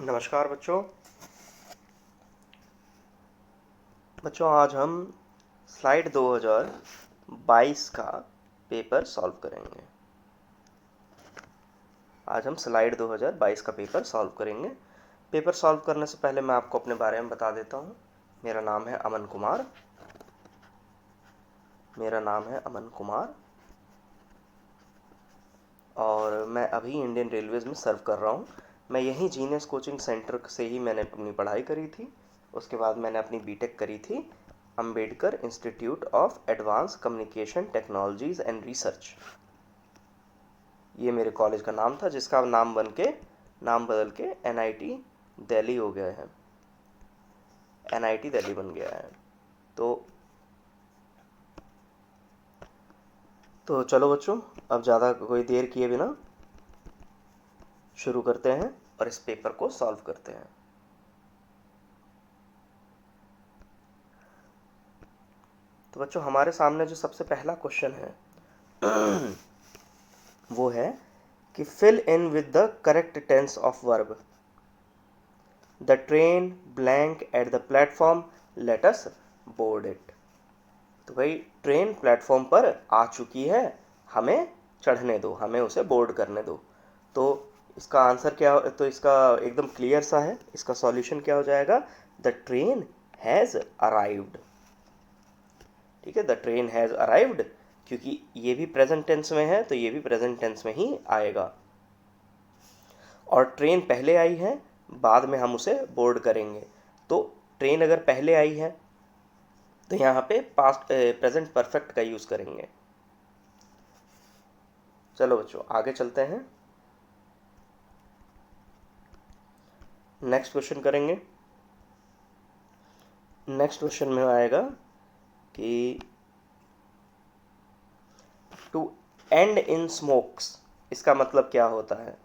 नमस्कार बच्चों आज हम स्लाइड 2022 का पेपर सॉल्व करेंगे। पेपर सॉल्व करने से पहले मैं आपको अपने बारे में बता देता हूँ। मेरा नाम है अमन कुमार और मैं अभी इंडियन रेलवेज़ में सर्व कर रहा हूँ। मैं यहीं जीनियस कोचिंग सेंटर से ही मैंने अपनी पढ़ाई करी थी। उसके बाद मैंने अपनी बीटेक करी थी Ambedkar institute of advance communication technologies and research. ये मेरे कॉलेज का नाम था, जिसका नाम बदल के एनआईटी दिल्ली हो गया है। एनआईटी दिल्ली बन गया है। तो चलो बच्चों, अब ज़्यादा कोई देर किए बिना शुरू करते हैं और इस पेपर को सॉल्व करते हैं। तो बच्चों, हमारे सामने जो सबसे पहला क्वेश्चन है वो है कि fill in with the correct tense of verb. The train blank at the platform, let us board it. तो भाई, ट्रेन प्लेटफॉर्म पर आ चुकी है, हमें चढ़ने दो, हमें उसे बोर्ड करने दो। तो इसका आंसर क्या तो इसका एकदम क्लियर सा है। इसका सॉल्यूशन क्या हो जाएगा? The train has arrived. ठीक है, द ट्रेन हैज़ अराइव्ड, क्योंकि ये भी प्रेजेंट टेंस में है तो ये भी प्रेजेंट टेंस में ही आएगा। और ट्रेन पहले आई है, बाद में हम उसे बोर्ड करेंगे। तो ट्रेन अगर पहले आई है तो यहाँ पे पास्ट प्रेजेंट परफेक्ट का यूज़ करेंगे। चलो बच्चों, आगे चलते हैं। नेक्स्ट क्वेश्चन करेंगे। नेक्स्ट क्वेश्चन में आएगा कि टू एंड इन स्मोक्स, इसका मतलब क्या होता है?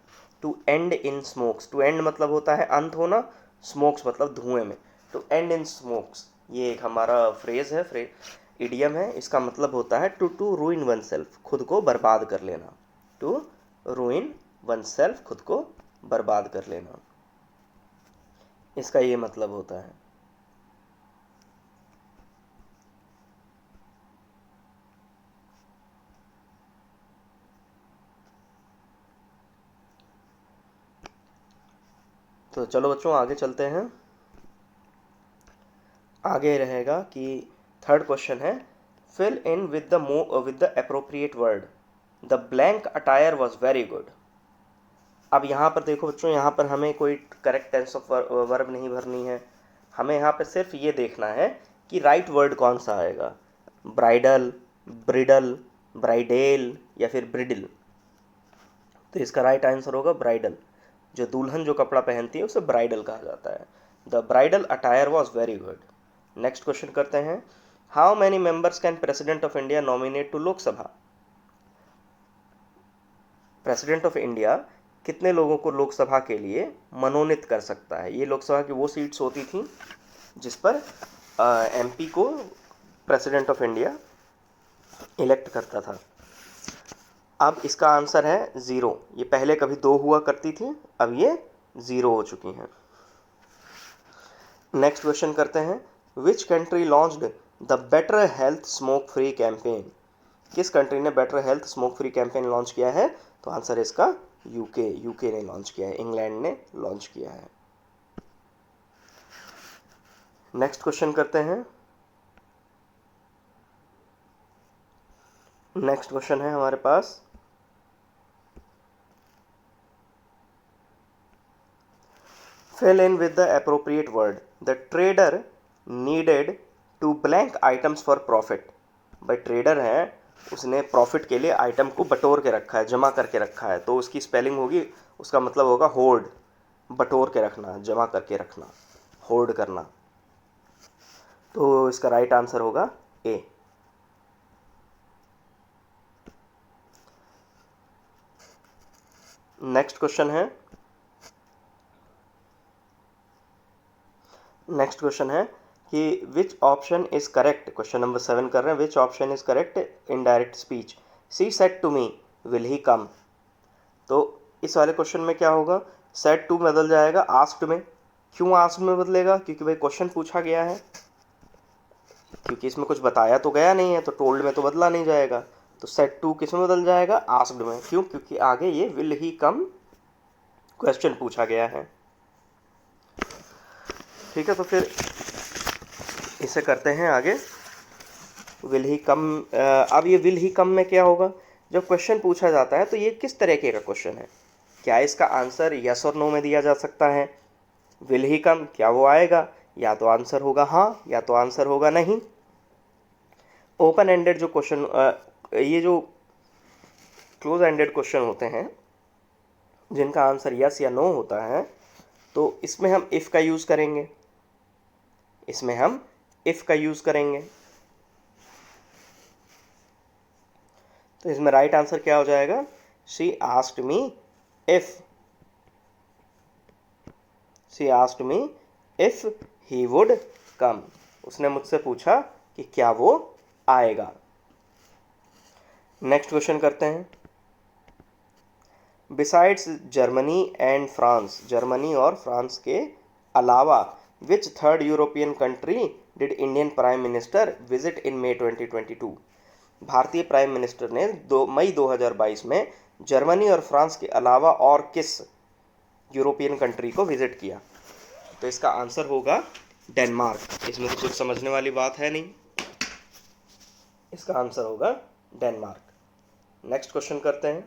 To end in smokes, to end मतलब होता है अंत होना, स्मोक्स मतलब धुएं में। टू एंड इन स्मोक्स ये एक हमारा फ्रेज है, इडियम है। इसका मतलब होता है टू रूइन वन सेल्फ, खुद को बर्बाद कर लेना। टू रूइन वन सेल्फ, खुद को बर्बाद कर लेना, इसका ये मतलब होता है। तो चलो बच्चों, आगे चलते हैं। आगे रहेगा कि थर्ड क्वेश्चन है, fill in with the appropriate word. The blank attire was very good. अब यहाँ पर देखो बच्चों, यहाँ पर हमें कोई करेक्ट टेंस ऑफ वर्ब नहीं भरनी है। हमें यहाँ पर सिर्फ ये देखना है कि राइट वर्ड कौन सा आएगा। ब्राइडल, ब्रिडल, ब्राइडेल या फिर ब्रिडल। तो इसका राइट आंसर होगा ब्राइडल। जो दुल्हन जो कपड़ा पहनती है उसे ब्राइडल कहा जाता है। The bridal attire was very good. Next question करते हैं। How many members can president of India nominate to Lok Sabha? President of India कितने लोगों को लोकसभा के लिए मनोनीत कर सकता है? ये लोकसभा की वो सीट्स होती थी जिस पर एमपी को प्रेसिडेंट ऑफ इंडिया इलेक्ट करता था। अब इसका आंसर है 0। ये पहले कभी 2 हुआ करती थी, अब ये 0 हो चुकी हैं। नेक्स्ट क्वेश्चन करते हैं। Which country launched the better health smoke free campaign? किस कंट्री ने better health smoke free campaign launch किया है? तो आंसर है इसका यूके ने लॉन्च किया है, इंग्लैंड ने लॉन्च किया है। नेक्स्ट क्वेश्चन करते हैं। नेक्स्ट क्वेश्चन है हमारे पास, fill in with the appropriate word. The trader needed to blank items for profit. भाई, ट्रेडर है, उसने प्रॉफिट के लिए आइटम को बटोर के रखा है, जमा करके रखा है। तो उसकी स्पेलिंग होगी, उसका मतलब होगा होर्ड। बटोर के रखना, जमा करके रखना, होर्ड करना। तो इसका राइट आंसर होगा ए। नेक्स्ट क्वेश्चन है। नेक्स्ट क्वेश्चन है कि which option is correct. Question number 7 कर रहे हैं। Which option is correct in direct speech? She said to me, will he come? तो इस वाले क्वेश्चन में क्या होगा? सेड टू बदल जाएगा आस्क्ड में। क्यों आस्क्ड में बदलेगा? क्योंकि भाई क्वेश्चन पूछा गया है, क्योंकि इसमें कुछ बताया तो गया नहीं है, तो टोल्ड में तो बदला नहीं जाएगा। तो सेड टू किस में बदल जाएगा? आस्क्ड में। क्यों? क्योंकि आगे ये विल ही कम क्वेश्चन पूछा गया है। ठीक है, तो फिर इसे करते हैं आगे। विल ही कम, अब ये विल ही कम में क्या होगा? जब क्वेश्चन पूछा जाता है तो ये किस तरीके का क्वेश्चन है? क्या इसका आंसर यस और नो में दिया जा सकता है? विल ही कम, क्या वो आएगा? या तो आंसर होगा हाँ, या तो आंसर होगा नहीं। ओपन एंडेड जो क्वेश्चन, ये जो क्लोज एंडेड क्वेश्चन होते हैं जिनका आंसर यस या नो होता है, तो इसमें हम इफ़ का यूज़ करेंगे, इसमें हम इफ़ का यूज़ करेंगे। तो इसमें राइट आंसर क्या हो जाएगा? She asked me if, she asked me if he would come. उसने मुझसे पूछा कि क्या वो आएगा। नेक्स्ट क्वेश्चन करते हैं। Besides Germany and France, Germany और फ्रांस के अलावा which third European country did Indian prime minister visit in May 2022? भारतीय प्राइम मिनिस्टर ने मई 2022 में जर्मनी और फ्रांस के अलावा और किस यूरोपियन कंट्री को विजिट किया? तो इसका आंसर होगा डेनमार्क। इसमें तो कुछ समझने वाली बात है नहीं, इसका आंसर होगा डेनमार्क। नेक्स्ट क्वेश्चन करते हैं।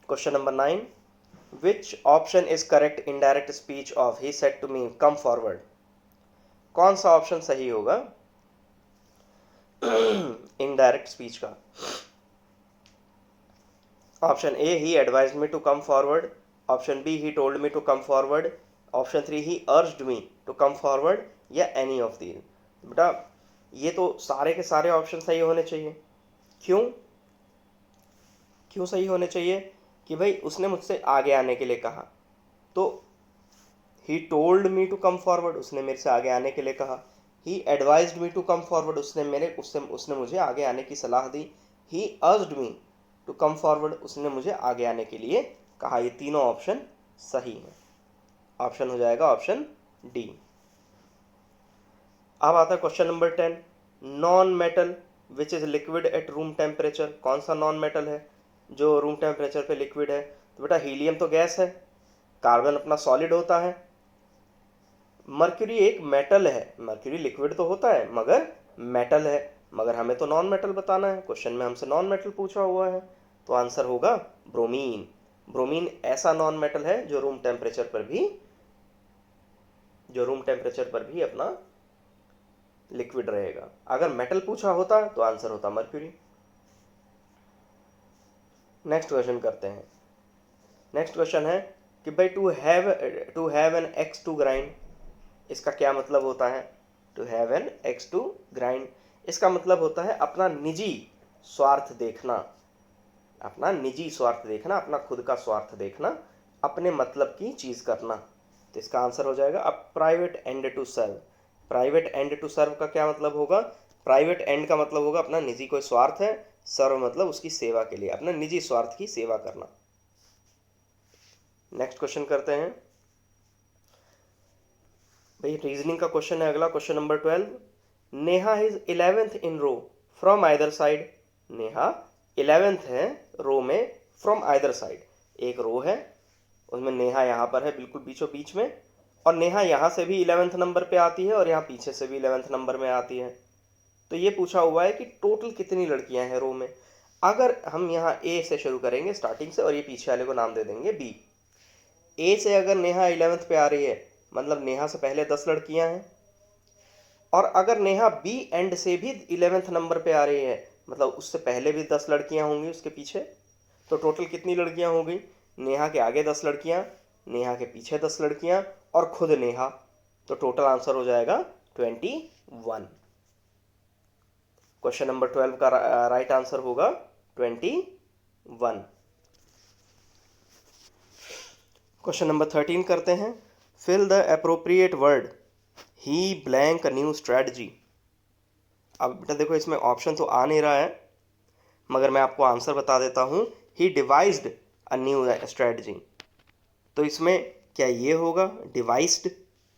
Question number 9, which option is correct indirect speech of he said to me come forward? कौन सा ऑप्शन सही होगा इनडायरेक्ट स्पीच का? Option A, he advised me to come forward. Option B, he told me to come forward. Option 3, he urged me to come forward, या any of the. बेटा ये तो सारे के सारे ऑप्शन सही होने चाहिए। क्यों? क्यों सही होने चाहिए? कि भाई उसने मुझसे आगे आने के लिए कहा, तो he told me to come forward, उसने मेरे से आगे आने के लिए कहा। He advised me to come forward, उसने मुझे आगे आने की सलाह दी। He urged me to come forward, उसने मुझे आगे आने के लिए कहा। ये तीनों ऑप्शन सही हैं। ऑप्शन हो जाएगा ऑप्शन डी। अब आता है question number 10, non metal which is liquid at room temperature. कौन सा नॉन मेटल है जो रूम टेम्परेचर पे लिक्विड है? तो बेटा हीलियम तो गैस है, कार्बन अपना सॉलिड होता है, मर्क्यूरी एक मेटल है। मर्क्यूरी लिक्विड तो होता है मगर मेटल है, मगर हमें तो नॉन मेटल बताना है, क्वेश्चन में हमसे नॉन मेटल पूछा हुआ है। तो आंसर होगा ब्रोमीन। ब्रोमीन ऐसा नॉन मेटल है जो रूम टेम्परेचर पर भी अपना लिक्विड रहेगा। अगर मेटल पूछा होता तो आंसर होता मर्क्यूरी। नेक्स्ट क्वेश्चन करते हैं। नेक्स्ट क्वेश्चन है कि भाई to have an axe to grind, इसका क्या मतलब होता है? To have an axe to grind, इसका मतलब होता है अपना निजी स्वार्थ देखना, अपना निजी स्वार्थ देखना, अपना खुद का स्वार्थ देखना, अपने मतलब की चीज करना। तो इसका आंसर हो जाएगा a private end to serve. Private end to serve का क्या मतलब होगा? प्राइवेट एंड का मतलब होगा अपना निजी कोई स्वार्थ है, सर्व मतलब उसकी सेवा के लिए, अपने निजी स्वार्थ की सेवा करना। नेक्स्ट क्वेश्चन करते हैं। भाई रीजनिंग का क्वेश्चन है अगला, question number 12, Neha is 11th in row from either side. Neha 11th है रो में, फ्रॉम आइदर साइड, एक रो है उसमें नेहा यहाँ पर है बिल्कुल बीचों बीच में, और नेहा यहाँ से भी 11th नंबर पे आती है और यहाँ पीछे से भी 11th नंबर में आती है। तो ये पूछा हुआ है कि टोटल कितनी लड़कियां हैं रो में। अगर हम यहाँ ए से शुरू करेंगे स्टार्टिंग से, और ये पीछे वाले को नाम दे देंगे बी। ए से अगर नेहा 11th पे आ रही है मतलब नेहा से पहले 10 लड़कियां हैं, और अगर नेहा बी एंड से भी 11th नंबर पे आ रही है मतलब उससे पहले भी 10 लड़कियां होंगी उसके पीछे। तो टोटल कितनी लड़कियां हो गई? नेहा के आगे 10 लड़कियां, नेहा के पीछे 10 लड़कियां, और खुद नेहा। तो टोटल आंसर हो जाएगा 21। क्वेश्चन नंबर 12 का राइट आंसर होगा 21। क्वेश्चन नंबर 13 करते हैं। Fill the appropriate word he blank new strategy. अब बेटा देखो इसमें ऑप्शन तो आ नहीं रहा है मगर मैं आपको आंसर बता देता हूँ। ही डिवाइज्ड अ न्यू स्ट्रेटजी। तो इसमें क्या ये होगा डिवाइस्ड,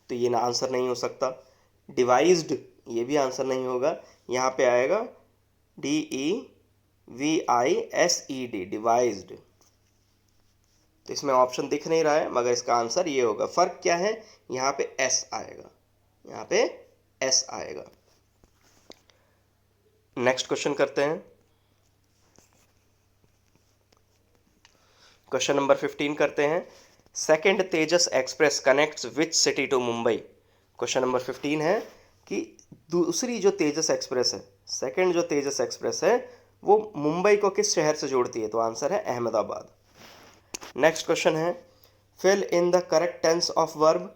तो ये ना आंसर नहीं हो सकता। डिवाइस्ड ये भी आंसर नहीं होगा। यहाँ पे आएगा DEVISED, डिवाइस्ड। तो इसमें ऑप्शन दिख नहीं रहा है, मगर इसका आंसर ये होगा। फर्क क्या है, यहाँ पे एस आएगा, यहाँ पे एस आएगा। नेक्स्ट क्वेश्चन करते हैं। क्वेश्चन नंबर 15 करते हैं। Second Tejas Express connects which city to Mumbai. Question number 15 है कि दूसरी जो तेजस एक्सप्रेस है, सेकेंड जो तेजस एक्सप्रेस है, वो मुंबई को किस शहर से जोड़ती है, तो आंसर है अहमदाबाद। नेक्स्ट क्वेश्चन है fill in the correct tense of verb.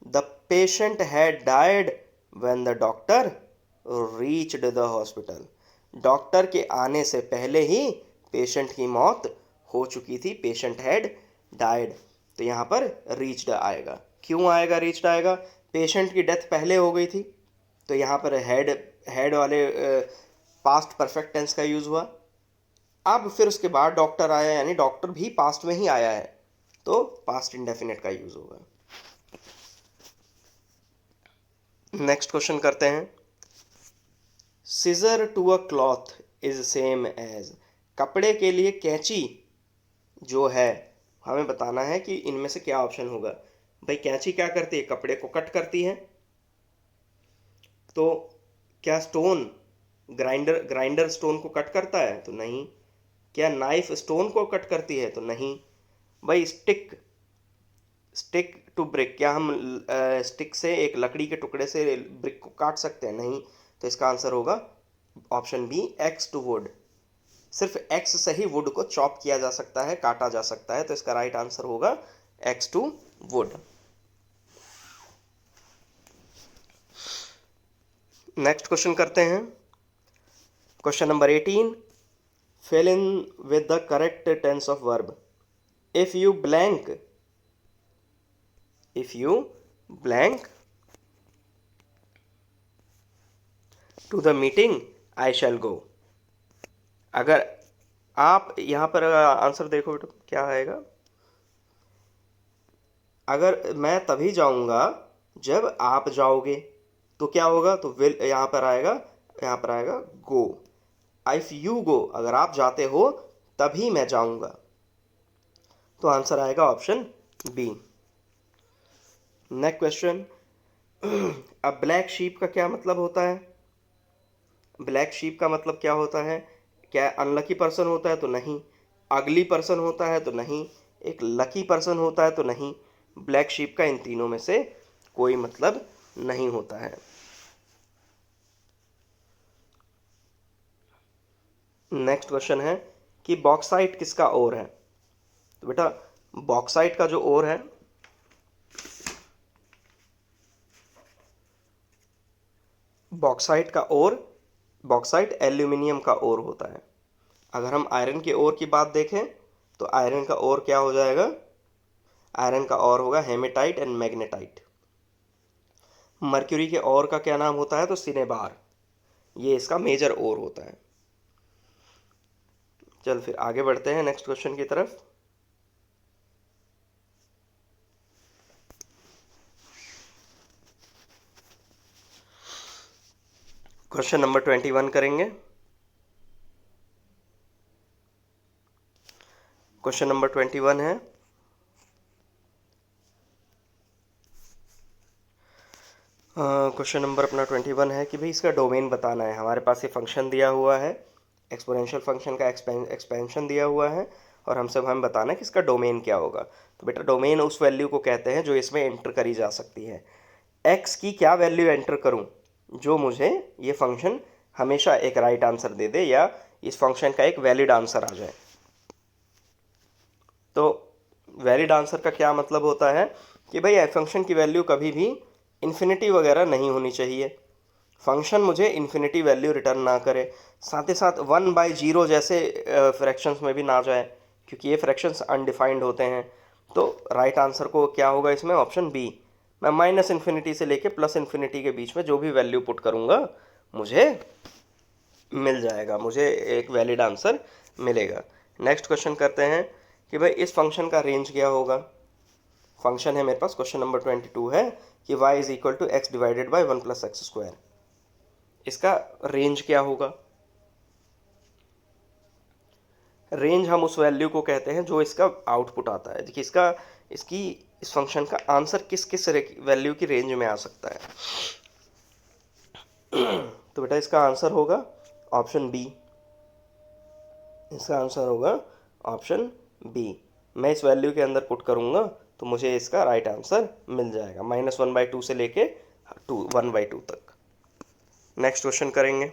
The patient had died when the doctor reached the hospital. Doctor के आने से पहले ही पेशेंट की मौत हो चुकी थी, पेशेंट हैड डाइड। तो यहाँ पर रीच्ड आएगा। क्यों आएगा रीच्ड आएगा, पेशेंट की डेथ पहले हो गई थी, तो यहाँ पर हैड वाले पास्ट परफेक्ट टेंस का यूज़ हुआ। अब फिर उसके बाद डॉक्टर आया, यानी डॉक्टर भी पास्ट में ही आया है, तो पास्ट इंडेफिनिट का यूज़ होगा। नेक्स्ट क्वेश्चन करते हैं। Scissor to a cloth is same as. कपड़े के लिए कैंची जो है, हमें बताना है कि इनमें से क्या ऑप्शन होगा। भाई कैंची क्या करती है, कपड़े को कट करती है। तो क्या स्टोन, ग्राइंडर स्टोन को कट करता है, तो नहीं। क्या नाइफ स्टोन को कट करती है, तो नहीं। भाई स्टिक टू ब्रिक, क्या हम स्टिक से, एक लकड़ी के टुकड़े से ब्रिक को काट सकते हैं, नहीं। तो इसका आंसर होगा option B axe to wood. सिर्फ एक्स से ही वुड को चॉप किया जा सकता है, काटा जा सकता है, तो इसका राइट आंसर होगा x to would. Next question करते हैं। Question number 18 fill in with the correct tense of verb. If you blank to the meeting I shall go. अगर आप यहाँ पर आंसर देखो बेटा क्या आएगा, अगर मैं तभी जाऊंगा जब आप जाओगे, तो क्या होगा, तो विल यहाँ पर आएगा गो। इफ यू गो, अगर आप जाते हो तभी मैं जाऊंगा, तो आंसर आएगा ऑप्शन बी। Next question. अब ब्लैक शीप का क्या मतलब होता है, ब्लैक शीप का मतलब क्या होता है, क्या अनलकी पर्सन होता है, तो नहीं। अगली पर्सन होता है, तो नहीं। एक लकी पर्सन होता है, तो नहीं। ब्लैक शीप का इन तीनों में से कोई मतलब नहीं होता है। नेक्स्ट क्वेश्चन है कि बॉक्साइट किसका ओर है। तो बेटा बॉक्साइट का जो ओर है, बॉक्साइट एल्यूमिनियम का ओर होता है। अगर हम आयरन के ओर की बात देखें, तो आयरन का ओर क्या हो जाएगा, आयरन का ओर होगा हेमेटाइट एंड मैग्नेटाइट। मर्क्यूरी के ओर का क्या नाम होता है, तो सिनेबार, ये इसका मेजर ओर होता है। चल फिर आगे बढ़ते हैं नेक्स्ट क्वेश्चन की तरफ। क्वेश्चन नंबर 21 करेंगे। क्वेश्चन नंबर 21 है क्वेश्चन नंबर अपना 21 है कि भाई इसका डोमेन बताना है। हमारे पास ये फंक्शन दिया हुआ है, एक्सपोनेंशियल फंक्शन का एक्सपेंशन दिया हुआ है, और हमें बताना है कि इसका डोमेन क्या होगा। तो बेटा डोमेन उस वैल्यू को कहते हैं जो इसमें एंटर करी जा सकती है। एक्स की क्या वैल्यू एंटर करूं जो मुझे ये फंक्शन हमेशा एक राइट आंसर दे दे, या इस फंक्शन का एक वैलिड आंसर आ जाए। तो वैलिड आंसर का क्या मतलब होता है कि भाई फंक्शन की वैल्यू कभी भी इन्फिनिटी वगैरह नहीं होनी चाहिए, फंक्शन मुझे इन्फिनिटी वैल्यू रिटर्न ना करे, साथ ही साथ 1/0 जैसे फ्रैक्शंस में भी ना जाए, क्योंकि ये फ्रैक्शंस अनडिफाइंड होते हैं। तो राइट आंसर को क्या होगा इसमें, ऑप्शन बी। मैं माइनस इन्फिनिटी से लेके प्लस इन्फिनिटी के बीच में जो भी वैल्यू पुट करूँगा मुझे मिल जाएगा, मुझे एक वैलिड आंसर मिलेगा। नेक्स्ट क्वेश्चन करते हैं कि भाई इस फंक्शन का रेंज क्या होगा। फंक्शन है मेरे पास, क्वेश्चन नंबर 22 है कि y is equal to X divided by 1 plus X square. इसका रेंज क्या होगा? रेंज हम उस वैल्यू को कहते हैं जो इसका आउटपुट आता है। देखिए इस फंक्शन का आंसर किस किस वैल्यू की रेंज में आ सकता है। तो बेटा इसका आंसर होगा ऑप्शन बी। इसका आंसर होगा ऑप्शन बी। मैं इस वैल्यू के अंदर पुट करूंगा तो मुझे इसका राइट आंसर मिल जाएगा, -1/2 से लेके 1/2 तक। नेक्स्ट क्वेश्चन करेंगे।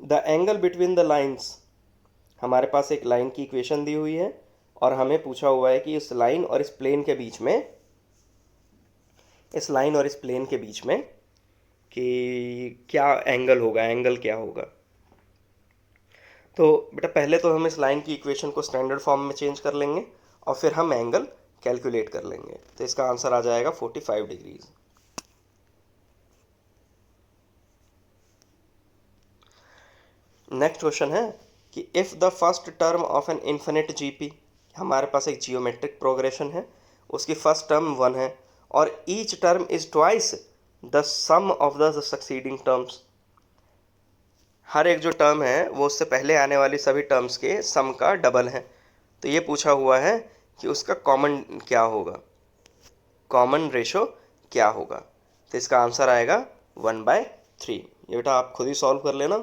The angle between the lines, हमारे पास एक लाइन की इक्वेशन दी हुई है और हमें पूछा हुआ है कि इस लाइन और इस प्लेन के बीच में, इस लाइन और इस प्लेन के बीच में कि क्या एंगल होगा, एंगल क्या होगा। तो बेटा पहले तो हम इस लाइन की इक्वेशन को स्टैंडर्ड फॉर्म में चेंज कर लेंगे और फिर हम एंगल कैलकुलेट कर लेंगे। तो इसका आंसर आ जाएगा 45 डिग्रीज। नेक्स्ट क्वेश्चन है कि if the first term of an infinite GP, हमारे पास एक जियोमेट्रिक प्रोग्रेशन है, उसकी फर्स्ट टर्म 1 है और each term is twice the sum of the succeeding terms. हर एक जो टर्म है वो उससे पहले आने वाली सभी टर्म्स के सम का डबल है। तो ये पूछा हुआ है कि उसका कॉमन क्या होगा, कॉमन रेशो क्या होगा। तो इसका आंसर आएगा 1/3। ये बेटा आप खुद ही सॉल्व कर लेना।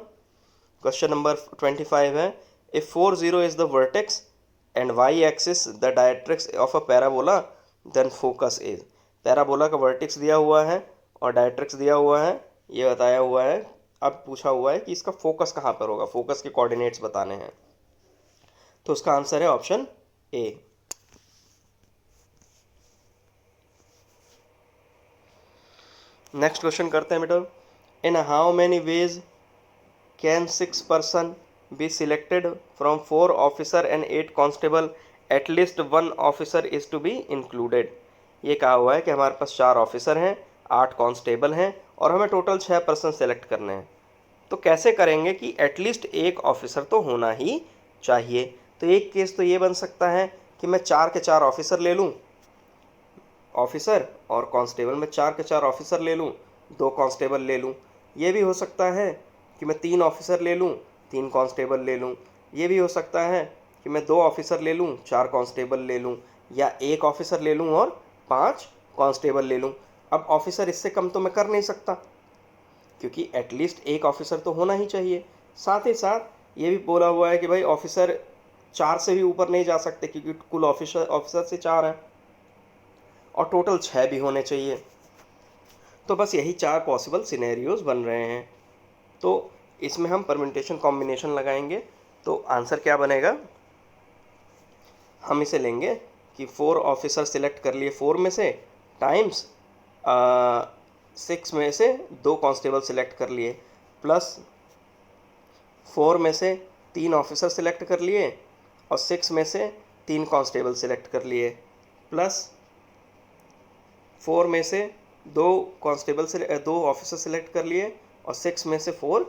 क्वेश्चन नंबर 25 है, if 4 0 is the vertex and Y axis the directrix of a parabola then focus is. Parabola का वर्टेक्स दिया हुआ है और डायरेक्ट्रिक्स दिया हुआ है, ये बताया हुआ है। अब पूछा हुआ है कि इसका फोकस कहाँ पर होगा, फोकस के कोऑर्डिनेट्स बताने हैं। तो उसका आंसर है ऑप्शन ए। नेक्स्ट क्वेश्चन करते हैं बेटा, in how many ways can 6 person be selected from 4 officer and 8 constable, at least 1 officer is to be included. ये कहा हुआ है कि हमारे पास 4 ऑफिसर हैं, 8 कांस्टेबल हैं और हमें टोटल 6 पर्सन सेलेक्ट करने हैं। तो कैसे करेंगे कि एटलीस्ट एक ऑफिसर तो होना ही चाहिए। तो एक केस तो ये बन सकता है कि मैं 4 के 4 ऑफिसर ले लूँ, ऑफिसर और कांस्टेबल में 4 के 4 ऑफिसर ले लूँ, 2 कांस्टेबल ले लूँ। ये भी हो सकता है कि मैं 3 ऑफिसर ले लूँ, 3 कांस्टेबल ले लूँ। ये भी हो सकता है कि मैं 2 ऑफिसर ले लूँ, 4 कांस्टेबल ले लूँ, या 1 ऑफिसर ले लूँ और 5 कांस्टेबल ले लूँ। अब ऑफिसर इससे कम तो मैं कर नहीं सकता क्योंकि एटलीस्ट एक ऑफिसर तो होना ही चाहिए। साथ ही साथ ये भी बोला हुआ है कि भाई ऑफिसर 4 से भी ऊपर नहीं जा सकते क्योंकि कुल ऑफिसर से 4 हैं और टोटल 6 भी होने चाहिए। तो बस यही 4 पॉसिबल सिनेरियोज बन रहे हैं। तो इसमें हम परम्यूटेशन कॉम्बिनेशन लगाएंगे। तो आंसर क्या बनेगा, हम इसे लेंगे कि 4 ऑफिसर सिलेक्ट कर लिए 4 में से, टाइम्स 6 में से 2 कांस्टेबल सिलेक्ट कर लिए, प्लस 4 में से 3 ऑफिसर सिलेक्ट कर लिए और 6 में से 3 कांस्टेबल सिलेक्ट कर लिए, प्लस 4 में से 2 कांस्टेबल से 2 ऑफिसर सिलेक्ट कर लिए और 6 में से 4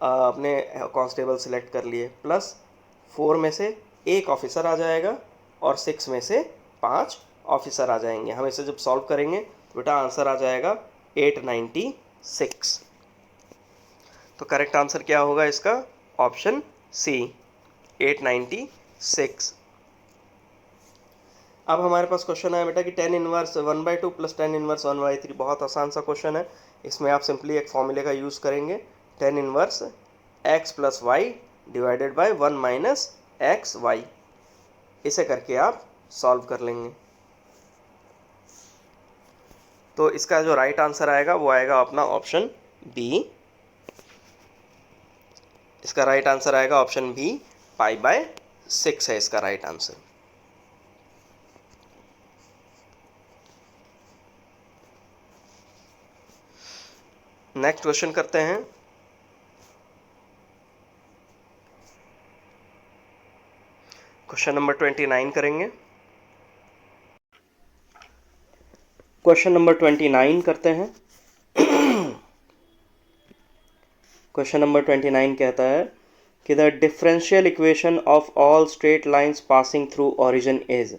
अपने कांस्टेबल सिलेक्ट कर लिए, प्लस 4 में से 1 ऑफिसर आ जाएगा और 6 में से 5 ऑफिसर आ जाएंगे। हम इसे जब सॉल्व करेंगे तो बेटा आंसर आ जाएगा 896। तो करेक्ट आंसर क्या होगा इसका, ऑप्शन सी 896। अब हमारे पास क्वेश्चन है बेटा कि tan inverse 1/2 plus tan inverse 1/3। बहुत आसान सा क्वेश्चन है। इसमें आप सिंपली एक फॉर्मूले का यूज़ करेंगे, tan inverse x plus Y divided by 1 minus X Y. इसे करके आप सॉल्व कर लेंगे। तो इसका जो राइट आंसर आएगा वो आएगा अपना ऑप्शन बी। इसका राइट आंसर आएगा ऑप्शन बी, π/6 है इसका राइट आंसर। नेक्स्ट क्वेश्चन करते हैं। क्वेश्चन नंबर 29 करेंगे। क्वेश्चन नंबर 29 करते हैं। क्वेश्चन नंबर 29 कहता है कि the differential equation of all straight lines passing through origin is,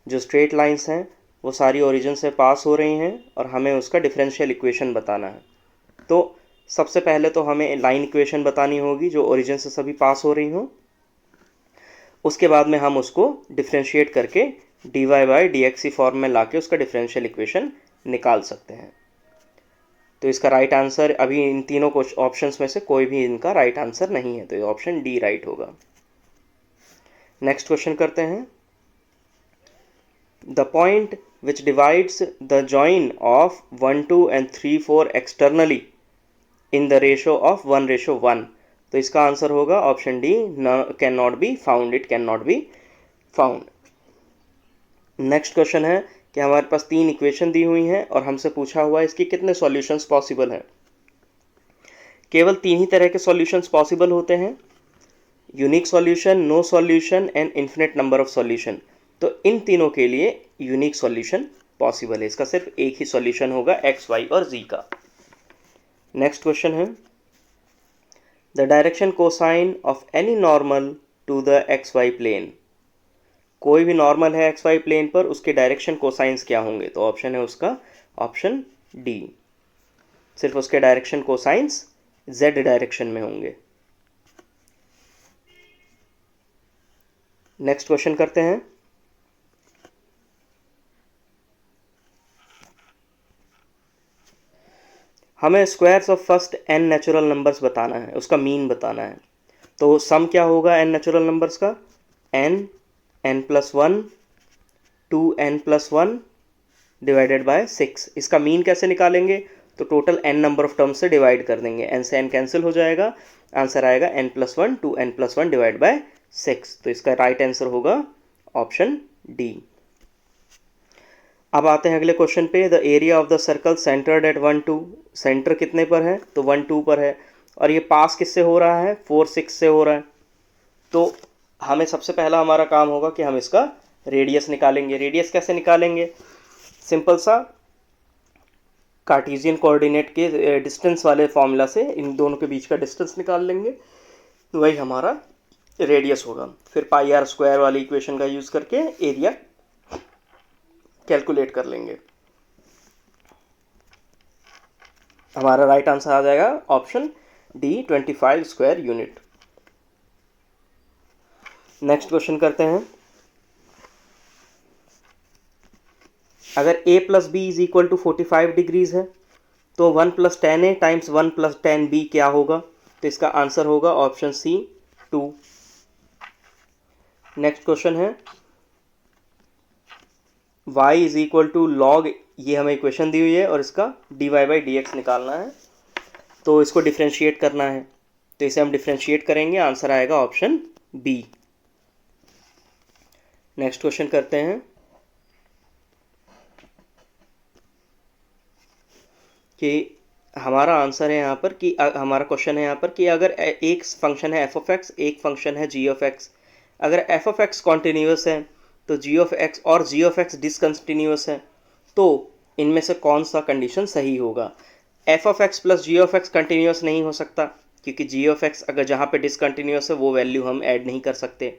जो स्ट्रेट लाइंस हैं वो सारी ओरिजिन से पास हो रही हैं और हमें उसका डिफरेंशियल इक्वेशन बताना है। तो सबसे पहले तो हमें लाइन इक्वेशन बतानी होगी जो ओरिजिन से सभी पास हो रही हों, उसके बाद में हम उसको डिफरेंशिएट करके dy by D x form में लाके उसका डिफरेंशियल इक्वेशन निकाल सकते हैं। तो इसका राइट आंसर अभी इन तीनों ऑप्शंस में से कोई भी इनका राइट आंसर नहीं है, तो ये ऑप्शन डी राइट होगा। नेक्स्ट क्वेश्चन करते हैं। The point which divides the join of 1 2 and 3 4 externally in the ratio of 1:1, तो इसका आंसर होगा option D, can not be found, it can not be found. Next question है कि हमारे पास 3 equation दी हुई हैं और हमसे पूछा हुआ है इसकी कितने सॉल्यूशंस पॉसिबल हैं। केवल 3 ही तरह के सॉल्यूशंस पॉसिबल होते हैं, unique solution, no solution and infinite number of solution. तो इन तीनों के लिए यूनिक सॉल्यूशन पॉसिबल है, इसका सिर्फ एक ही सॉल्यूशन होगा एक्स वाई और जी का। नेक्स्ट क्वेश्चन है the direction cosine of any normal to the X Y plane, कोई भी नॉर्मल है एक्स वाई प्लेन पर, उसके डायरेक्शन कोसाइंस क्या होंगे, तो ऑप्शन है उसका ऑप्शन डी, सिर्फ उसके डायरेक्शन कोसाइंस जेड डायरेक्शन में होंगे। नेक्स्ट क्वेश्चन करते हैं। हमें squares of first N natural numbers बताना है, उसका मीन बताना है। तो सम क्या होगा एन नेचुरल नंबर्स का, N N plus 1 2n+1 divided by 6। इसका मीन कैसे निकालेंगे, तो total n number of terms से डिवाइड कर देंगे, n से n कैंसिल हो जाएगा, आंसर आएगा n+1 2n+1 डिवाइड बाय 6। तो इसका राइट आंसर होगा ऑप्शन डी। अब आते हैं अगले क्वेश्चन पे। The area of the circle centred at 1 2, centre कितने पर है, तो 1 2 पर है, और ये पास किससे हो रहा है, 4 6 से हो रहा है। तो हमें सबसे पहला हमारा काम होगा कि हम इसका रेडियस निकालेंगे। रेडियस कैसे निकालेंगे, सिंपल सा कार्टेशियन कोऑर्डिनेट के डिस्टेंस वाले फॉर्मूला से इन दोनों के बीच का डिस्टेंस निकाल लेंगे, तो वही हमारा रेडियस होगा। फिर पाई आर स्क्वायर वाली इक्वेशन का यूज़ करके एरिया कैलकुलेट कर लेंगे। हमारा राइट आंसर आ जाएगा option D 25 square unit. Next question करते हैं। अगर a plus B is equal to 45 degrees है तो 1 + 10a टाइम्स 1 + 10b क्या होगा, तो इसका आंसर होगा ऑप्शन सी 2। नेक्स्ट क्वेश्चन है y is equal to log, ये हमें इक्वेशन दी हुई है और इसका dy बाई डी एक्स निकालना है, तो इसको डिफ्रेंशिएट करना है, तो इसे हम डिफ्रेंशिएट करेंगे, आंसर आएगा ऑप्शन बी। नेक्स्ट क्वेश्चन करते हैं कि हमारा आंसर है यहाँ पर कि हमारा क्वेश्चन है यहाँ पर कि अगर एक फंक्शन है f of x, एक फंक्शन है g of x, अगर f of x कॉन्टिन्यूस है तो g of x और g of x डिसकंटिन्यूस है, तो इनमें से कौन सा कंडीशन सही होगा। f of x प्लस g of x कंटिन्यूस नहीं हो सकता, क्योंकि g of x अगर जहाँ पे डिसकंटिन्यूस है वो वैल्यू हम ऐड नहीं कर सकते।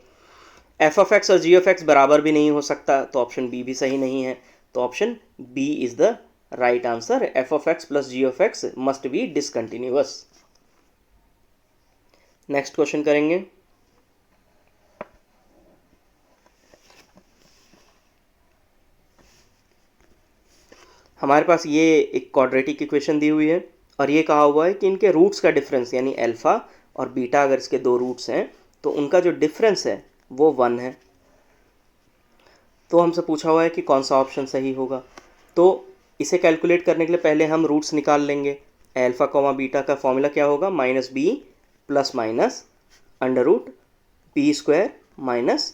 f of x और g of x बराबर भी नहीं हो सकता, तो ऑप्शन बी भी सही नहीं है, तो option B is the right answer. f of x प्लस g of x must be discontinuous. Next question करेंगे। हमारे पास ये एक क्वाड्रेटिक इक्वेशन दी हुई है और ये कहा हुआ है कि इनके रूट्स का डिफरेंस यानी अल्फा और बीटा, अगर इसके दो रूट्स हैं तो उनका जो डिफरेंस है वो 1 है। तो हमसे पूछा हुआ है कि कौन सा ऑप्शन सही होगा, तो इसे कैलकुलेट करने के लिए पहले हम रूट्स निकाल लेंगे। अल्फा कॉमा बीटा का फॉर्मूला क्या होगा, -b plus minus √b²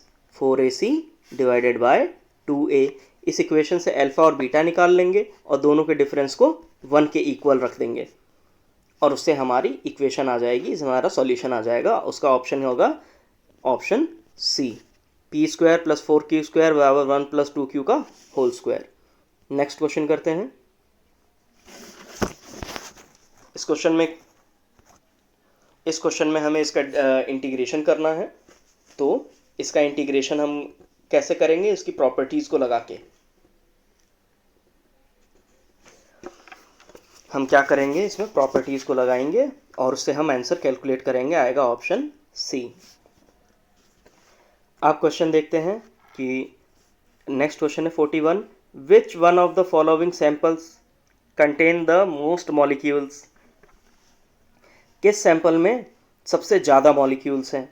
- 4ac divided by 2a। इस इक्वेशन से अल्फा और बीटा निकाल लेंगे और दोनों के डिफरेंस को 1 के इक्वल रख देंगे और उससे हमारी इक्वेशन आ जाएगी, इसमें हमारा सॉल्यूशन आ जाएगा। उसका ऑप्शन होगा ऑप्शन सी, p² + 4q² = 1 + 2q का होल स्क्वायर। नेक्स्ट क्वेश्चन करते हैं। इस क्वेश्चन में इस क्वेश्चन में हमें इसका इंटीग्रेशन करना है। तो इसका इंटीग्रेशन हम कैसे करेंगे, इसकी प्रॉपर्टीज को लगा के हम क्या करेंगे, इसमें प्रॉपर्टीज को लगाएंगे और उससे हम आंसर कैलकुलेट करेंगे। आएगा ऑप्शन सी। आप क्वेश्चन देखते हैं कि नेक्स्ट क्वेश्चन है 41, which one of the following samples contain the most molecules. किस सैंपल में सबसे ज़्यादा मॉलिक्यूल्स हैं।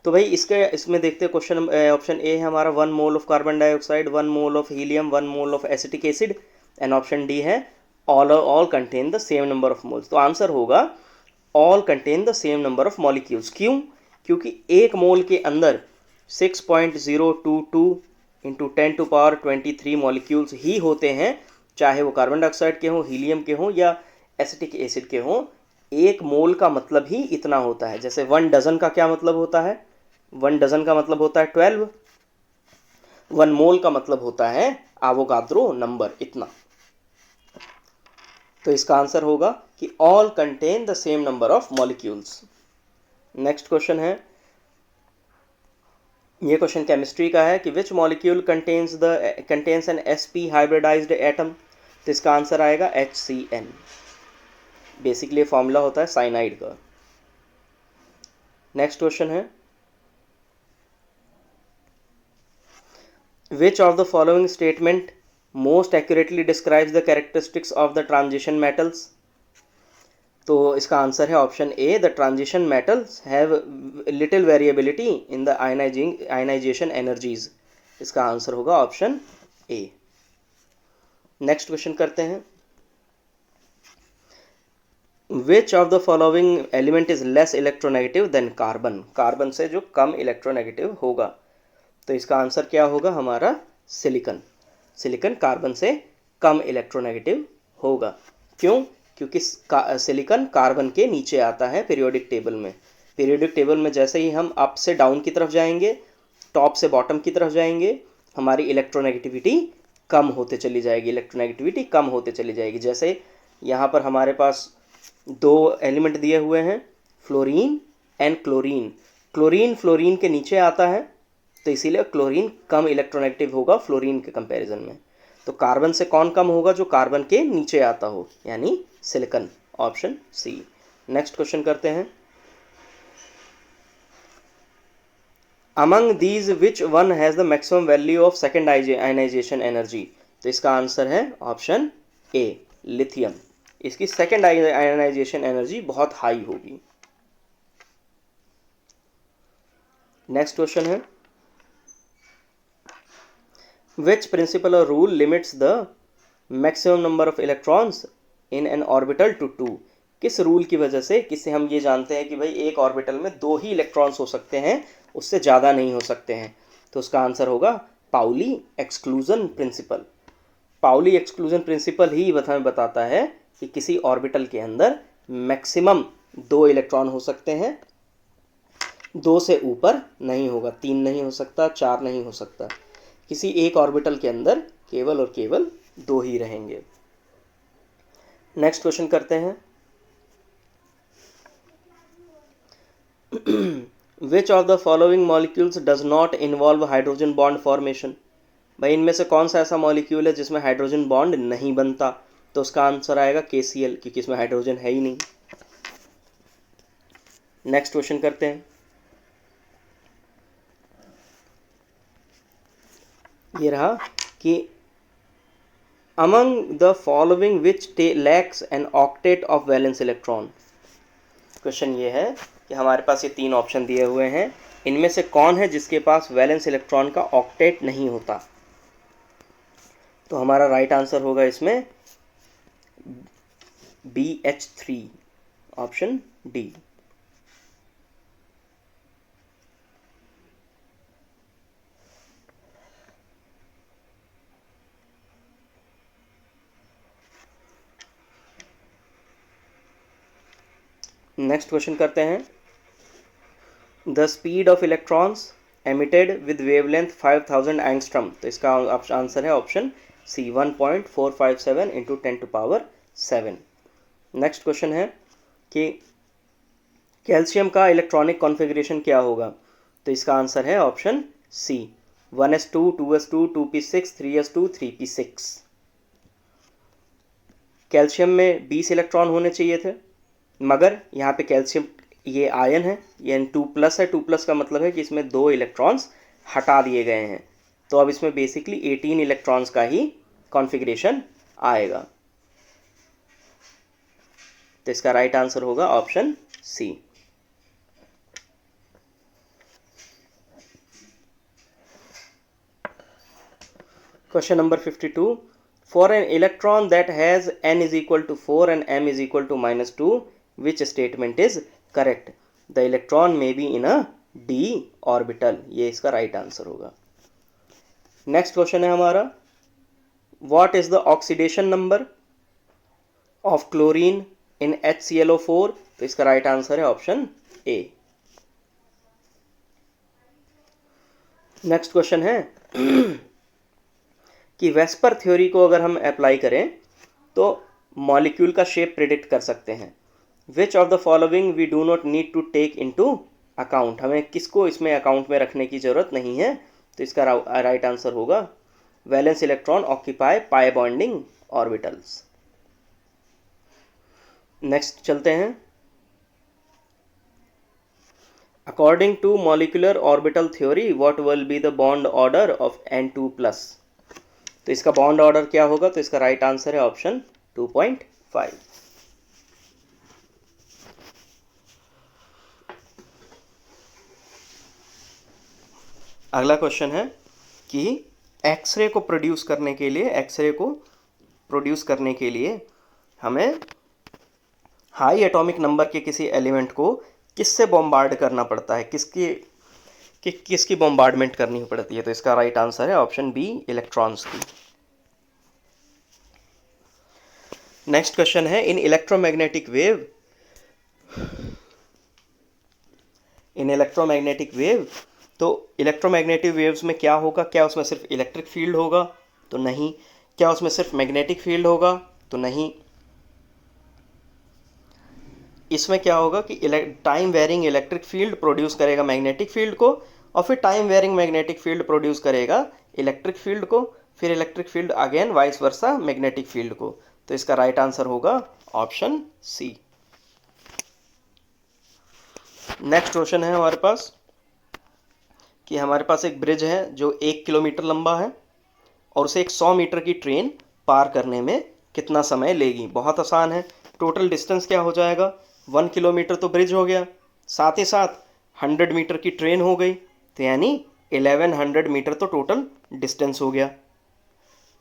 तो भाई इसमें देखते हैं क्वेश्चन। ऑप्शन ए है हमारा 1 mole of carbon dioxide, 1 mole of helium, 1 mole of acetic acid, and option d है all contain the same number of moles. तो आंसर होगा all contain the same number of molecules. क्यों? क्योंकि एक मोल के अंदर 6.022 इंटू 10⁻23 मॉलिक्यूल्स ही होते हैं, चाहे वो कार्बन डाइऑक्साइड के हों, हीलियम के हों या एसिटिक एसिड के हों। एक मोल का मतलब ही इतना होता है। जैसे 1 डजन का क्या मतलब होता है, 1 डजन का मतलब होता है 12। 1 मोल का मतलब होता है एवोगाद्रो नंबर, इतना। तो इसका आंसर होगा कि all contain the same number of molecules. Next question है, ये क्वेश्चन केमिस्ट्री का है कि which molecule contains an sp hybridised atom. तो इसका आंसर आएगा HCN। बेसिकली फॉर्मूला होता है साइनाइड का। नेक्स्ट क्वेश्चन है, which of the following statement most accurately describes the characteristics of the transition metals. तो इसका आंसर है option A, the transition metals have little variability in the ionization energies. इसका answer होगा option A. Next question करते हैं, which of the following element is less electronegative than carbon. Carbon से जो कम electronegative होगा। तो इसका आंसर क्या होगा हमारा सिलिकन। सिलिकन कार्बन से कम इलेक्ट्रोनेगेटिव होगा। क्यों? क्योंकि सिलिकन कार्बन के नीचे आता है पीरियोडिक टेबल में। पीरियोडिक टेबल में जैसे ही हम अप से डाउन की तरफ जाएंगे, टॉप से बॉटम की तरफ जाएंगे, हमारी इलेक्ट्रोनेगेटिविटी कम होते चली जाएगी। इलेक्ट्रोनेगेटिविटी कम होते चली जाएगी। जैसे यहाँ पर हमारे पास 2 एलिमेंट दिए हुए हैं, fluorine and chlorine. Chlorine fluorine के नीचे आता है, तो इसीलिए क्लोरीन कम इलेक्ट्रोनेगेटिव होगा फ्लोरीन के कंपैरिजन में। तो कार्बन से कौन कम होगा? जो कार्बन के नीचे आता हो, यानी silicon. Option C. Next question करते हैं, among these which one has the maximum value of second ionization energy. तो इसका आंसर है ऑप्शन ए, लिथियम। इसकी सेकेंड आयनाइजेशन एनर्जी बहुत हाई होगी। नेक्स्ट क्वेश्चन है, which principle or rule limits the maximum number of electrons in an orbital to 2। किस rule की वजह से, किससे हम ये जानते हैं कि भाई एक ऑर्बिटल में 2 ही इलेक्ट्रॉन्स हो सकते हैं, उससे ज़्यादा नहीं हो सकते हैं। तो उसका आंसर होगा Pauli exclusion principle. Pauli exclusion principle ही हमें बताता है कि किसी ऑर्बिटल के अंदर मैक्सिमम 2 इलेक्ट्रॉन हो सकते हैं, 2 से ऊपर नहीं होगा, 3 नहीं हो सकता, 4 नहीं हो सकता। किसी एक ऑर्बिटल के अंदर केवल और केवल 2 ही रहेंगे। नेक्स्ट क्वेश्चन करते हैं, which of the following molecules does not involve hydrogen bond formation. भाई इनमें से कौन सा ऐसा मॉलिक्यूल है जिसमें हाइड्रोजन बॉन्ड नहीं बनता। तो उसका आंसर आएगा KCl, क्योंकि इसमें हाइड्रोजन है ही नहीं। नेक्स्ट क्वेश्चन करते हैं, ये रहा कि among the following which lacks an octet of valence electron. Question ये है कि हमारे पास ये 3 ऑप्शन दिए हुए हैं, इनमें से कौन है जिसके पास वैलेंस इलेक्ट्रॉन का ऑक्टेट नहीं होता। तो हमारा राइट आंसर होगा इसमें BH3, option D. Next question करते हैं, the speed of electrons emitted with wavelength 5000 angstrom. तो इसका आंसर है option C, 1.457 into 10⁻7। Next question है कि कैल्शियम का इलेक्ट्रॉनिक कॉन्फ़िगरेशन क्या होगा? तो इसका आंसर है ऑप्शन सी, 1s2 2s2 2p6 3s2 3p6। Calcium में 20 इलेक्ट्रॉन होने चाहिए थे, मगर यहाँ पे कैल्शियम ये आयन है, ये N2+ है। 2+ का मतलब है कि इसमें 2 इलेक्ट्रॉन्स हटा दिए गए हैं, तो अब इसमें बेसिकली 18 इलेक्ट्रॉन्स का ही कॉन्फ़िगरेशन आएगा। तो इसका राइट आंसर होगा option C. Question number 52, for an electron that has n is equal to 4 and m is equal to -2, which statement is correct? The electron may be in a d orbital। ये इसका right answer होगा। Next question है हमारा, what is the oxidation number of chlorine in HClO4? तो इसका right answer है option A. Next question है कि वेस्पर थ्योरी को अगर हम अप्लाई करें तो मॉलिक्यूल का शेप प्रिडिक्ट कर सकते हैं। Which of the following we do not need to take into account? हमें किसको इसमें अकाउंट में रखने की जरूरत नहीं है? तो इसका राइट आंसर होगा valence electron occupy pi bonding orbitals. Next चलते हैं, according to molecular orbital theory what will be the bond order of N2+? तो इसका बॉन्ड ऑर्डर क्या होगा? तो इसका राइट आंसर है ऑप्शन 2.5। अगला क्वेश्चन है कि एक्सरे को प्रोड्यूस करने के लिए हमें हाई एटॉमिक नंबर के किसी एलिमेंट को किससे बॉम्बार्ड करना पड़ता है? किसकी बॉम्बार्डमेंट करनी पड़ती है? तो इसका राइट आंसर है ऑप्शन बी, इलेक्ट्रॉन्स की। नेक्स्ट क्वेश्चन है, इन इलेक्ट्रोमैग्नेटिक वेव तो इलेक्ट्रोमैग्नेटिक वेव्स में क्या होगा? क्या उसमें सिर्फ इलेक्ट्रिक फील्ड होगा? तो नहीं। क्या उसमें सिर्फ मैग्नेटिक फील्ड होगा? तो नहीं। इसमें क्या होगा कि time varying electric field produce करेगा मैग्नेटिक फील्ड को, और फिर time varying magnetic field produce करेगा इलेक्ट्रिक फील्ड को, फिर electric field again vice versa magnetic field को। तो इसका राइट आंसर होगा ऑप्शन सी। नेक्स्ट क्वेश्चन है हमारे पास कि हमारे पास एक ब्रिज है जो 1 किलोमीटर लंबा है और उसे एक 100 मीटर की ट्रेन पार करने में कितना समय लेगी? बहुत आसान है। टोटल डिस्टेंस क्या हो जाएगा? 1 किलोमीटर तो ब्रिज हो गया, साथ ही साथ 100 मीटर की ट्रेन हो गई, तो यानी 1100 मीटर तो टोटल डिस्टेंस हो गया।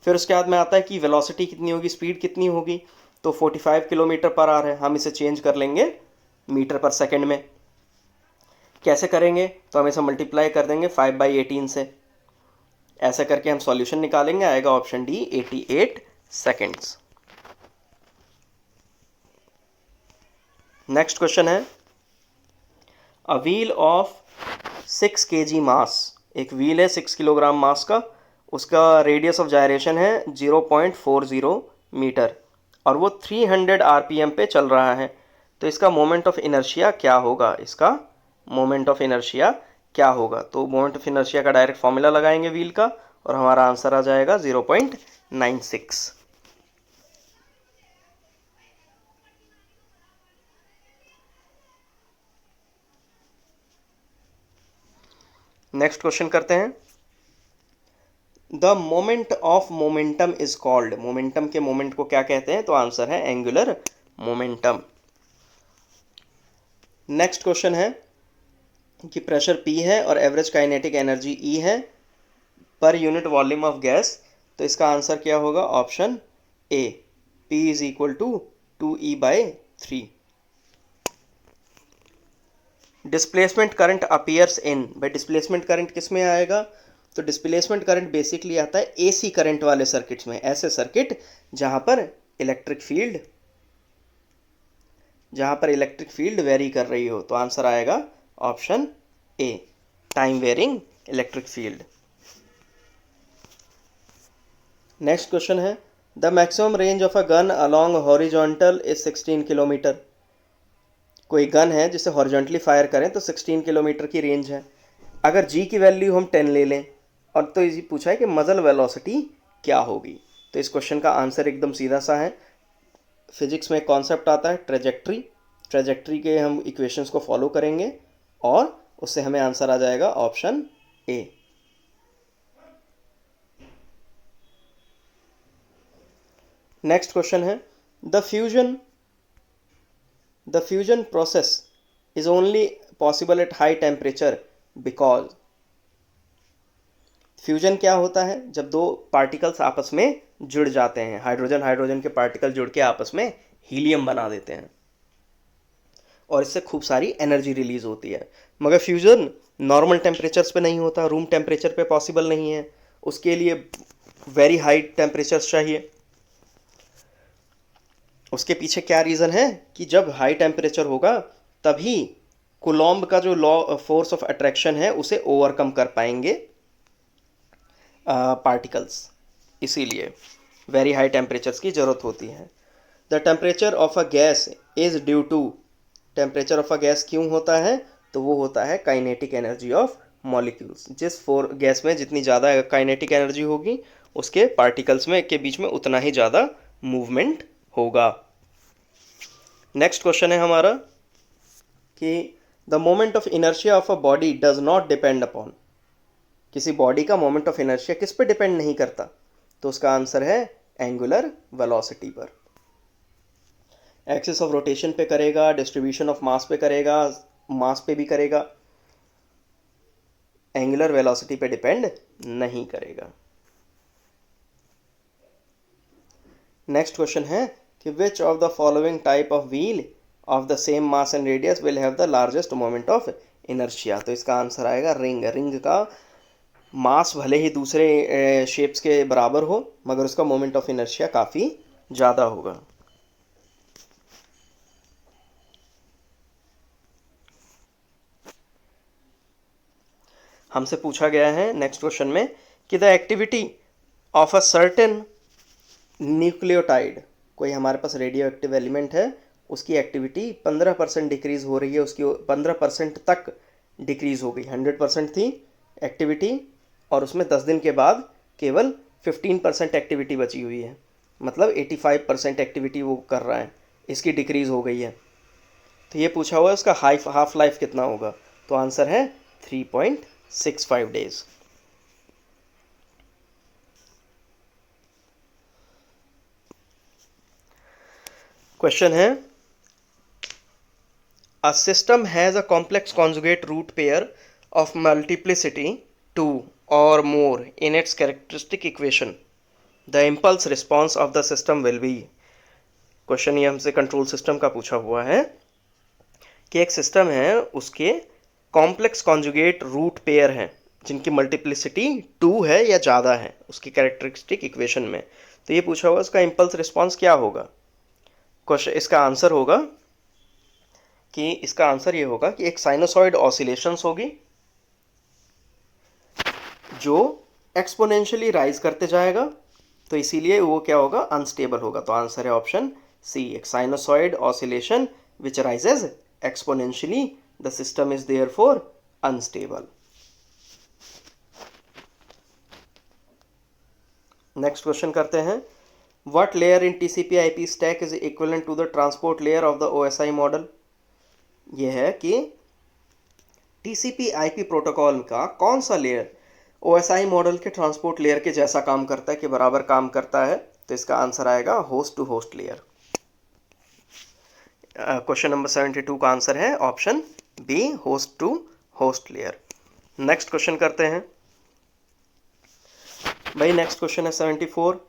फिर उसके बाद में आता है कि वेलोसिटी कितनी होगी, स्पीड कितनी होगी? तो 45 किलोमीटर पर आवर है, हम इसे चेंज कर लेंगे मीटर पर सेकंड में। कैसे करेंगे? तो हम इसे मल्टीप्लाई कर देंगे 5/18 से। ऐसे करके हम सॉल्यूशन निकालेंगे, आएगा option D, 88 seconds. Next question है, अ व्हील ऑफ 6 kg मास, एक व्हील है 6 किलोग्राम मास का, उसका रेडियस ऑफ जायरेशन है 0.40 मीटर और वो 300 RPM पे चल रहा है। तो इसका मोमेंट ऑफ इनर्शिया क्या होगा? तो मोमेंट ऑफ इनर्शिया का डायरेक्ट फॉर्मूला लगाएंगे व्हील का और हमारा आंसर आ जाएगा 0.96। नेक्स्ट क्वेश्चन करते हैं, the moment of momentum is called, momentum के मोमेंट को क्या कहते हैं? तो आंसर है एंगुलर मोमेंटम। नेक्स्ट क्वेश्चन है कि प्रेशर P है और एवरेज काइनेटिक एनर्जी E है per unit volume of gas. तो इसका आंसर क्या होगा? Option A, P is equal to 2E/3। Displacement current appears in, भाई डिस्प्लेसमेंट करंट किस में आएगा? तो डिस्प्लेसमेंट करंट बेसिकली आता है AC करंट वाले सर्किट्स में, ऐसे सर्किट जहां पर इलेक्ट्रिक फील्ड वेरी कर रही हो। तो आंसर आएगा option a, time varying electric field. Next question है, the maximum range of a gun along horizontal is 16 kilometre. कोई गन है जिसे हॉरिजॉन्टली फायर करें तो 16 किलोमीटर की रेंज है। अगर जी की वैल्यू हम 10 ले लें और तो इसी पूछा है कि मजल वेलोसिटी क्या होगी, तो इस क्वेश्चन का आंसर एकदम सीधा सा है। फिजिक्स में एक कॉन्सेप्ट आता है ट्रेजेक्ट्री, ट्रेजेक्ट्री के हम इक्वेशंस को फॉलो करेंगे और उससे हमें आंसर आ जाएगा ऑप्शन ए। नेक्स्ट क्वेश्चन है the fusion process is only possible at high temperature because. Fusion क्या होता है? जब दो पार्टिकल्स आपस में जुड़ जाते हैं, हाइड्रोजन हाइड्रोजन के पार्टिकल जुड़ के आपस में हीलियम बना देते हैं और इससे खूब सारी एनर्जी रिलीज होती है। मगर फ्यूजन नॉर्मल टेम्परेचर्स पे नहीं होता, रूम टेम्परेचर पे पॉसिबल नहीं है, उसके लिए वेरी हाई टेम्परेचर्स चाहिए। उसके पीछे क्या रीज़न है कि जब हाई टेम्परेचर होगा तभी कुलॉम्ब का जो लॉ फोर्स ऑफ अट्रैक्शन है उसे ओवरकम कर पाएंगे पार्टिकल्स, इसीलिए वेरी हाई टेम्परेचर्स की ज़रूरत होती है। The temperature of a gas is due to, temperature of a gas क्यों होता है? तो वो होता है काइनेटिक एनर्जी ऑफ मॉलिक्यूल्स। जिस गैस में जितनी ज़्यादा काइनेटिक एनर्जी होगी उसके पार्टिकल्स में के बीच में उतना ही ज़्यादा मूवमेंट होगा। नेक्स्ट क्वेश्चन है हमारा कि the moment of inertia of a body does not depend upon. किसी बॉडी का मोमेंट ऑफ इनर्शिया किस पे डिपेंड नहीं करता? तो उसका आंसर है एंगुलर वेलोसिटी पर। एक्सिस ऑफ रोटेशन पे करेगा, डिस्ट्रीब्यूशन ऑफ मास पे करेगा, मास पे भी करेगा, एंगुलर वेलोसिटी पे डिपेंड नहीं करेगा। नेक्स्ट क्वेश्चन है कि which of the following type of wheel of the same mass and radius will have the largest moment of inertia. तो इसका आंसर आएगा रिंग। रिंग का मास भले ही दूसरे शेप्स के बराबर हो मगर उसका मोमेंट ऑफ इनर्शिया काफ़ी ज़्यादा होगा। हमसे पूछा गया है नेक्स्ट क्वेश्चन में कि the activity of a certain nucleotide, कोई हमारे पास रेडियो एक्टिव एलिमेंट है, उसकी एक्टिविटी 15% डिक्रीज हो रही है, उसकी 15% तक डिक्रीज हो गई। 100% थी एक्टिविटी और उसमें 10 दिन के बाद केवल 15% एक्टिविटी बची हुई है, मतलब 85% एक्टिविटी वो कर रहा है, इसकी डिक्रीज हो गई है। तो ये पूछा हुआ है उसका हाफ लाइफ कितना होगा, तो आंसर है 3.65 डेज। क्वेश्चन है a system has a complex conjugate root pair of multiplicity 2 or more in its characteristic equation. The impulse response of the system will be। Question ये हमसे कंट्रोल सिस्टम का पूछा हुआ है कि एक सिस्टम है, उसके कॉम्प्लेक्स कॉन्जुगेट रूट पेयर हैं जिनकी मल्टीप्लिसिटी 2 है या ज़्यादा है उसकी कैरेक्टरिस्टिक इक्वेशन में। तो ये पूछा हुआ उसका इम्पल्स रिस्पॉन्स क्या होगा। क्वेश्चन इसका आंसर होगा कि इसका आंसर ये होगा कि एक साइनोसॉइड ऑसिलेशंस होगी जो एक्सपोनेंशियली राइज करते जाएगा, तो इसीलिए वो क्या होगा, अनस्टेबल होगा। तो आंसर है ऑप्शन सी, एक sinusoid oscillation which rises exponentially, the system is therefore unstable. Next question करते हैं what layer in TCP IP stack is equivalent to the transport layer of the OSI model. यह है कि TCP IP protocol का कौन सा layer OSI model के transport layer के जैसा काम करता है, कि बराबर काम करता है। तो इसका आंसर आएगा host to host layer. Question number 72 का आंसर है option B, host to host layer. Next question करते हैं भाई। नेक्स्ट क्वेश्चन है 74।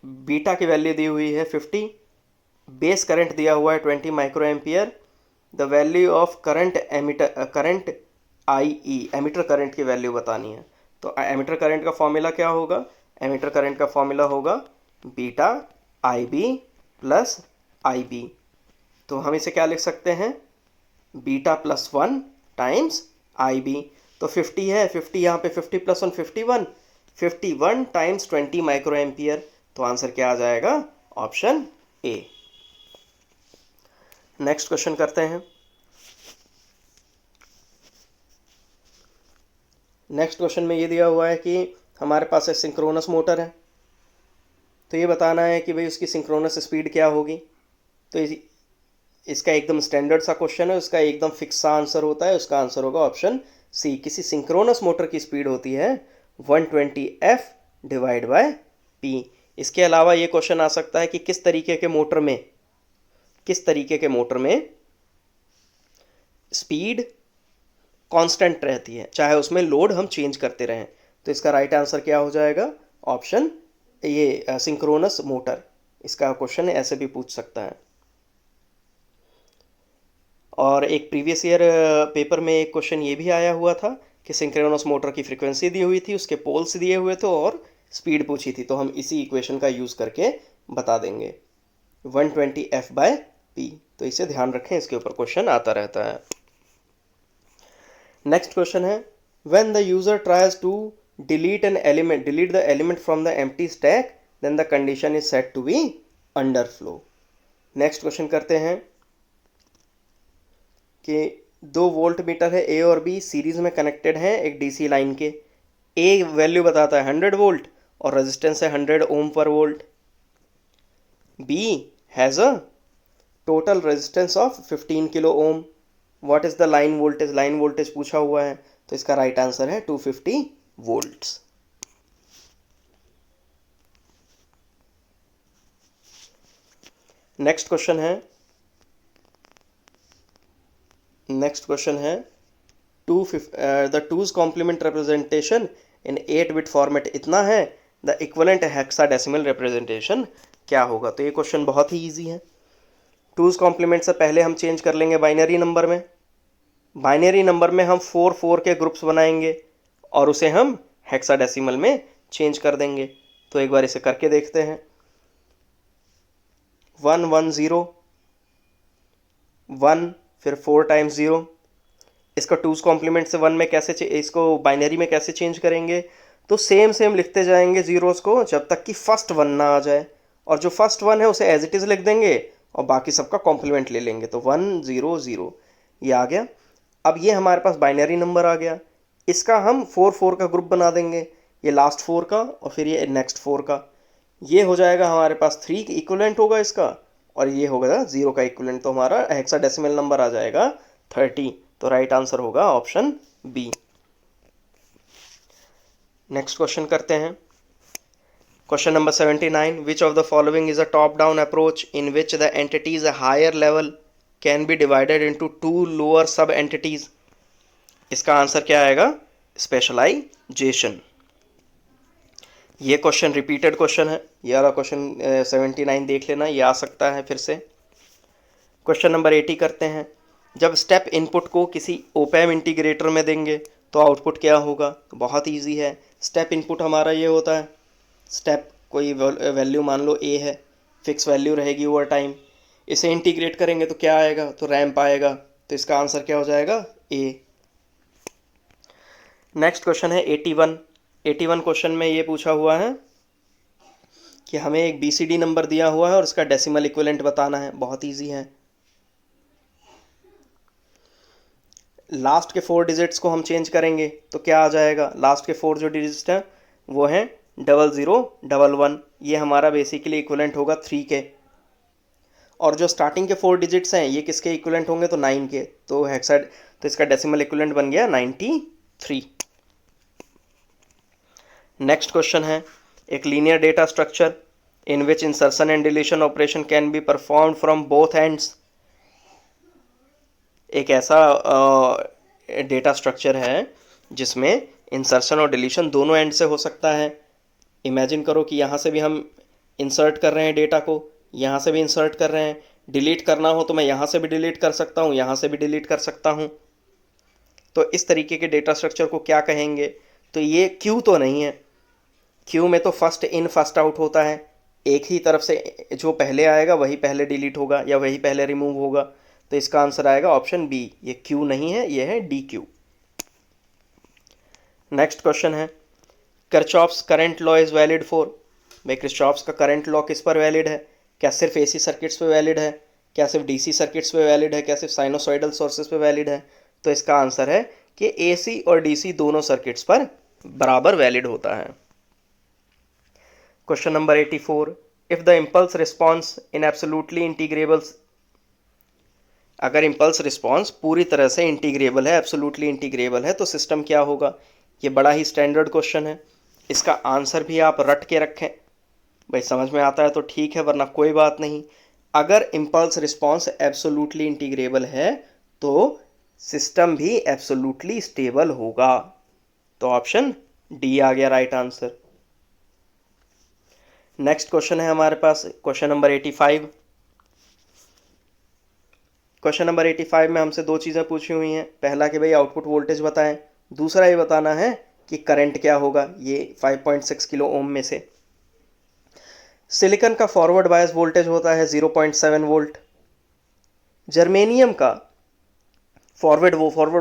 बीटा की वैल्यू दी हुई है 50, बेस करंट दिया हुआ है 20 micro ampere, the value of current I E, ammeter current की वैल्यू बतानी है। तो एमीटर करंट का फॉर्मूला क्या होगा? एमीटर करंट का फॉर्मूला होगा beta I B plus I B. तो हम इसे क्या लिख सकते हैं, beta plus 1 times I B. तो 50 है, 50 यहाँ पे 50 प्लस 1 51, 51 टाइम्स 20 माइक्रो एम्पियर। तो आंसर क्या आ जाएगा, ऑप्शन ए। नेक्स्ट क्वेश्चन करते हैं। नेक्स्ट क्वेश्चन में ये दिया हुआ है कि हमारे पास एक सिंक्रोनस मोटर है, तो ये बताना है कि भाई उसकी सिंक्रोनस स्पीड क्या होगी। तो इसका एकदम स्टैंडर्ड सा क्वेश्चन है, उसका एकदम फिक्स सा आंसर होता है, उसका आंसर होगा ऑप्शन सी। किसी सिंक्रोनस मोटर की स्पीड होती है 120 F डिवाइड बाय पी। इसके अलावा ये क्वेश्चन आ सकता है कि किस तरीके के मोटर में स्पीड कांस्टेंट रहती है, चाहे उसमें लोड हम चेंज करते रहें। तो इसका राइट आंसर क्या हो जाएगा, ऑप्शन ये सिंक्रोनस मोटर। इसका क्वेश्चन ऐसे भी पूछ सकता है। और एक प्रीवियस ईयर पेपर में एक क्वेश्चन ये भी आया हुआ था कि सिंक्रोनस मोटर की फ्रीक्वेंसी दी हुई थी, उसके पोल्स दिए हुए थे और स्पीड पूछी थी, तो हम इसी इक्वेशन का यूज़ करके बता देंगे 120 F बाय पी। तो इसे ध्यान रखें, इसके ऊपर क्वेश्चन आता रहता है। नेक्स्ट क्वेश्चन है, when the user tries to delete the element from the empty stack then the condition is set to be underflow. Next question करते हैं कि 2 वोल्ट मीटर है ए और बी, सीरीज में कनेक्टेड हैं एक डीसी लाइन के। ए वैल्यू बताता है 100 वोल्ट और रेजिस्टेंस है 100 ohm per volt. B has a total resistance of 15 kilo ohm. What is the line voltage, line voltage पूछा हुआ है, तो इसका राइट आंसर है 250 वोल्ट्स। नेक्स्ट क्वेश्चन है the two's complement representation in 8 bit format इतना है, द इक्वलेंट हेक्साडेसिमल रिप्रेजेंटेशन क्या होगा। तो ये क्वेश्चन बहुत ही इजी है। टूज कॉम्प्लीमेंट से पहले हम चेंज कर लेंगे बाइनरी नंबर में। बाइनरी नंबर में हम 4 के ग्रुप्स बनाएंगे और उसे हम हेक्साडेसिमल में चेंज कर देंगे। तो एक बार इसे करके देखते हैं। 110 1 फिर 4 टाइम्स 0। इसका टूज कॉम्प्लीमेंट से 1 में कैसे इसको बाइनरी में कैसे चेंज करेंगे, तो सेम लिखते जाएंगे जीरोस को जब तक कि फर्स्ट 1 ना आ जाए, और जो फर्स्ट 1 है उसे एज इट इज़ लिख देंगे और बाकी सबका कॉम्प्लीमेंट ले लेंगे। तो 1 0 0 ये आ गया। अब ये हमारे पास बाइनरी नंबर आ गया, इसका हम 4 का ग्रुप बना देंगे, ये लास्ट 4 का और फिर ये नेक्स्ट 4 का। ये हो जाएगा हमारे पास 3 इक्विवेलेंट होगा इसका, और ये होगा 0 का इक्विवेलेंट। तो हमारा हेक्साडेसिमल नंबर आ जाएगा 30। तो राइट आंसर होगा ऑप्शन बी। नेक्स्ट क्वेश्चन करते हैं। Question number 79, which of the following is a top down approach in which the entities a higher level can be divided into 2 lower sub entities. इसका answer क्या आएगा, specialisation. ये question repeated question है, ये वाला question 79 देख लेना, ये आ सकता है फिर से। क्वेश्चन नंबर 80 करते हैं। जब स्टेप इनपुट को किसी ओपैम इंटीग्रेटर में देंगे तो आउटपुट क्या होगा। तो बहुत ईजी है। स्टेप इनपुट हमारा ये होता है, स्टेप कोई वैल्यू मान लो ए है, फिक्स वैल्यू रहेगी ओवर टाइम। इसे इंटीग्रेट करेंगे तो क्या आएगा, तो रैंप आएगा। तो इसका आंसर क्या हो जाएगा, ए। नेक्स्ट क्वेश्चन है 81। 81 क्वेश्चन में ये पूछा हुआ है कि हमें एक बीसीडी नंबर दिया हुआ है और उसका डेसिमल इक्विवेलेंट बताना है। बहुत ईजी है। लास्ट के 4 डिजिट्स को हम चेंज करेंगे तो क्या आ जाएगा, लास्ट के 4 जो डिजिट हैं वो हैं 0011। ये हमारा बेसिकली इक्विवेलेंट होगा 3 के, और जो स्टार्टिंग के 4 डिजिट्स हैं ये किसके इक्विवेलेंट होंगे, तो 9 के। तो तो इसका डेसिमल इक्विवेलेंट बन गया 93। नेक्स्ट क्वेश्चन है, एक linear data structure in which insertion and deletion operation can be performed from both ends. एक ऐसा डेटा स्ट्रक्चर है जिसमें इंसर्शन और डिलीशन दोनों एंड से हो सकता है। इमेजिन करो कि यहाँ से भी हम इंसर्ट कर रहे हैं डेटा को, यहाँ से भी इंसर्ट कर रहे हैं। डिलीट करना हो तो मैं यहाँ से भी डिलीट कर सकता हूँ, यहाँ से भी डिलीट कर सकता हूँ। तो इस तरीके के डेटा स्ट्रक्चर को क्या कहेंगे, तो ये क्यू तो नहीं है। क्यू में तो फर्स्ट इन फर्स्ट आउट होता है, एक ही तरफ से जो पहले आएगा वही पहले डिलीट होगा या वही पहले रिमूव होगा। तो इसका आंसर आएगा ऑप्शन बी, ये क्यू नहीं है, ये है डी क्यू। नेक्स्ट क्वेश्चन है, Kirchhoff's current law is valid for. भाई किरचॉफ्स का करंट लॉ किस पर वैलिड है, क्या सिर्फ एसी सर्किट्स पे वैलिड है, क्या सिर्फ डीसी सर्किट्स पे वैलिड है, क्या सिर्फ साइनोसॉइडल सोर्सेज पे वैलिड है? तो इसका आंसर है कि एसी और डीसी दोनों सर्किट्स पर बराबर वैलिड होता है। Question number 84, if the impulse response in absolutely integrable, अगर इम्पल्स रिस्पॉन्स पूरी तरह से इंटीग्रेबल है, एब्सोल्युटली इंटीग्रेबल है, तो सिस्टम क्या होगा? ये बड़ा ही स्टैंडर्ड क्वेश्चन है, इसका आंसर भी आप रट के रखें। भाई समझ में आता है तो ठीक है, वरना कोई बात नहीं। अगर इम्पल्स रिस्पॉन्स एब्सोल्युटली इंटीग्रेबल है तो सिस्टम भी एब्सोल्युटली स्टेबल होगा। तो ऑप्शन डी आ गया राइट आंसर। नेक्स्ट क्वेश्चन है हमारे पास क्वेश्चन नंबर 85। क्वेश्चन नंबर 85 में हमसे दो चीज़ें पूछी हुई हैं। पहला कि भाई आउटपुट वोल्टेज बताएं, दूसरा ये बताना है कि करंट क्या होगा ये 5.6 किलो ओम में से। सिलिकॉन का फॉरवर्ड बायस वोल्टेज होता है 0.7 वोल्ट। जर्मेनियम का फॉरवर्ड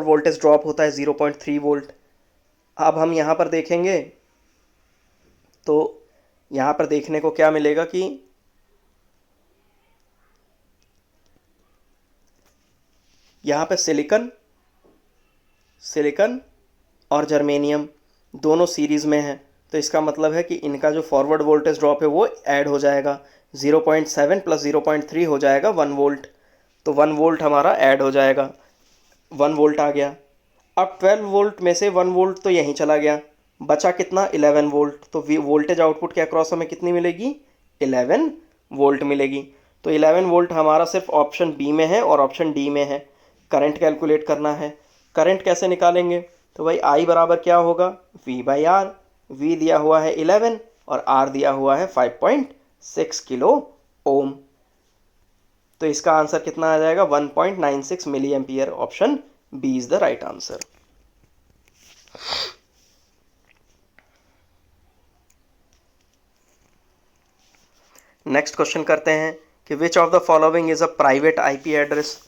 वोल्टेज ड्रॉप होता है 0.3 वोल्ट। अब हम यहाँ पर देखेंगे तो यहाँ पर देखने को क्या मिलेगा कि यहाँ पे सिलिकॉन और जर्मेनियम दोनों सीरीज़ में है, तो इसका मतलब है कि इनका जो फॉरवर्ड वोल्टेज ड्रॉप है वो ऐड हो जाएगा। 0.7 प्लस 0.3 हो जाएगा 1 वोल्ट, तो 1 वोल्ट हमारा ऐड हो जाएगा, 1 वोल्ट आ गया। अब 12 वोल्ट में से 1 वोल्ट तो यहीं चला गया, बचा कितना 11 वोल्ट। तो वोल्टेज आउटपुट के अक्रॉस हमें कितनी मिलेगी? 11 वोल्ट मिलेगी। तो 11 वोल्ट हमारा सिर्फ ऑप्शन बी में है और ऑप्शन डी में है। करंट कैलकुलेट करना है। करंट कैसे निकालेंगे? तो भाई आई बराबर क्या होगा? We by are. वी दिया हुआ है 11 और आर दिया हुआ है 5.6 किलो ओम। तो इसका आंसर कितना आ जाएगा? 1.96 milli ampere. Option B is the right answer. Next question करते हैं कि which of the following is a private IP address.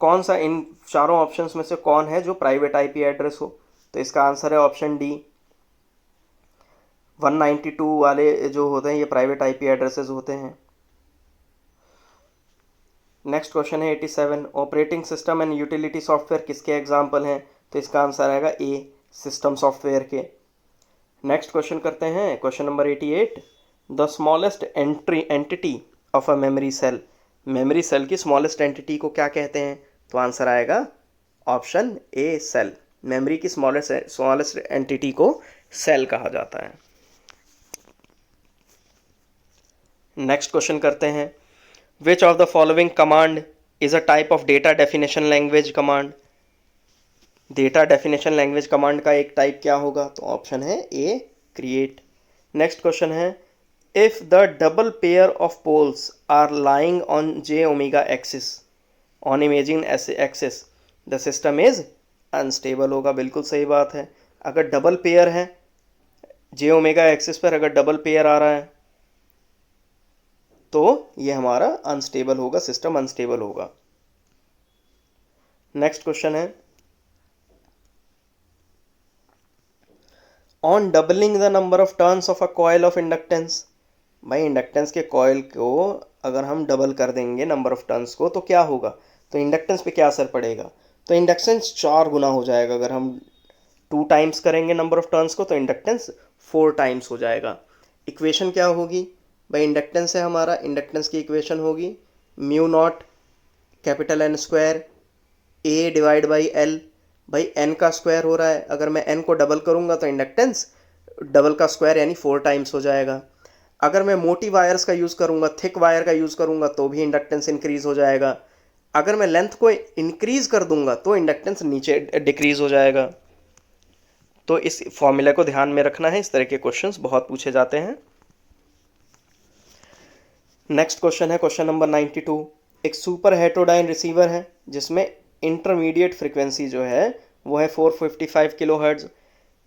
कौन सा इन चारों ऑप्शंस में से कौन है जो प्राइवेट आईपी एड्रेस हो? तो इसका आंसर है ऑप्शन डी। 192 वाले जो होते हैं ये प्राइवेट आईपी एड्रेसेस होते हैं। नेक्स्ट क्वेश्चन है 87, operating system and utility software किसके एग्जाम्पल हैं? तो इसका आंसर आएगा ए, सिस्टम सॉफ्टवेयर के। नेक्स्ट क्वेश्चन करते हैं question number 88, the smallest entity of a memory cell. Memory cell की स्मॉलेस्ट एंटिटी को क्या कहते हैं? तो आंसर आएगा ऑप्शन ए, सेल। मेमोरी की स्मॉलेस्ट एंटिटी को सेल कहा जाता है। नेक्स्ट क्वेश्चन करते हैं, which of the following command is a type of data definition language command. Data definition language command का एक टाइप क्या होगा? तो ऑप्शन है ए, क्रिएट। नेक्स्ट क्वेश्चन है, if the double pair of poles are lying on J omega axis on imaging axis the system is unstable होगा। बिल्कुल सही बात है। अगर डबल पेयर है जे ओमेगा एक्सिस पर, अगर डबल पेयर आ रहा है तो ये हमारा अनस्टेबल होगा, सिस्टम अनस्टेबल होगा। नेक्स्ट क्वेश्चन है, on doubling the number of turns of a coil of inductance. भाई इंडक्टेंस के कॉइल को अगर हम डबल कर देंगे नंबर ऑफ टर्न्स को तो क्या होगा? तो इंडक्टेंस पे क्या असर पड़ेगा? तो इंडक्टेंस 4 गुना हो जाएगा। अगर हम 2 टाइम्स करेंगे नंबर ऑफ टर्न्स को तो इंडक्टेंस 4 टाइम्स हो जाएगा। इक्वेशन क्या होगी? भाई इंडक्टेंस है हमारा, इंडक्टेंस की इक्वेशन होगी mu naught capital N square A divide by L. भाई एन का स्क्वायर हो रहा है, अगर मैं एन को डबल करूंगा तो इंडक्टेंस डबल का स्क्वायर यानी 4 टाइम्स हो जाएगा। अगर मैं मोटी वायर्स का यूज़ करूंगा, थिक वायर का यूज़ करूंगा तो भी इंडक्टेंस इंक्रीज हो जाएगा। अगर मैं लेंथ को इंक्रीज कर दूंगा तो इंडक्टेंस नीचे डिक्रीज हो जाएगा। तो इस फॉर्मूला को ध्यान में रखना है, इस तरह के क्वेश्चंस बहुत पूछे जाते हैं। नेक्स्ट क्वेश्चन है क्वेश्चन नंबर 92, एक सुपर हेटेरोडाइन रिसीवर है जिसमें इंटरमीडिएट फ्रीक्वेंसी जो है वो है 455 किलो हर्ट्ज।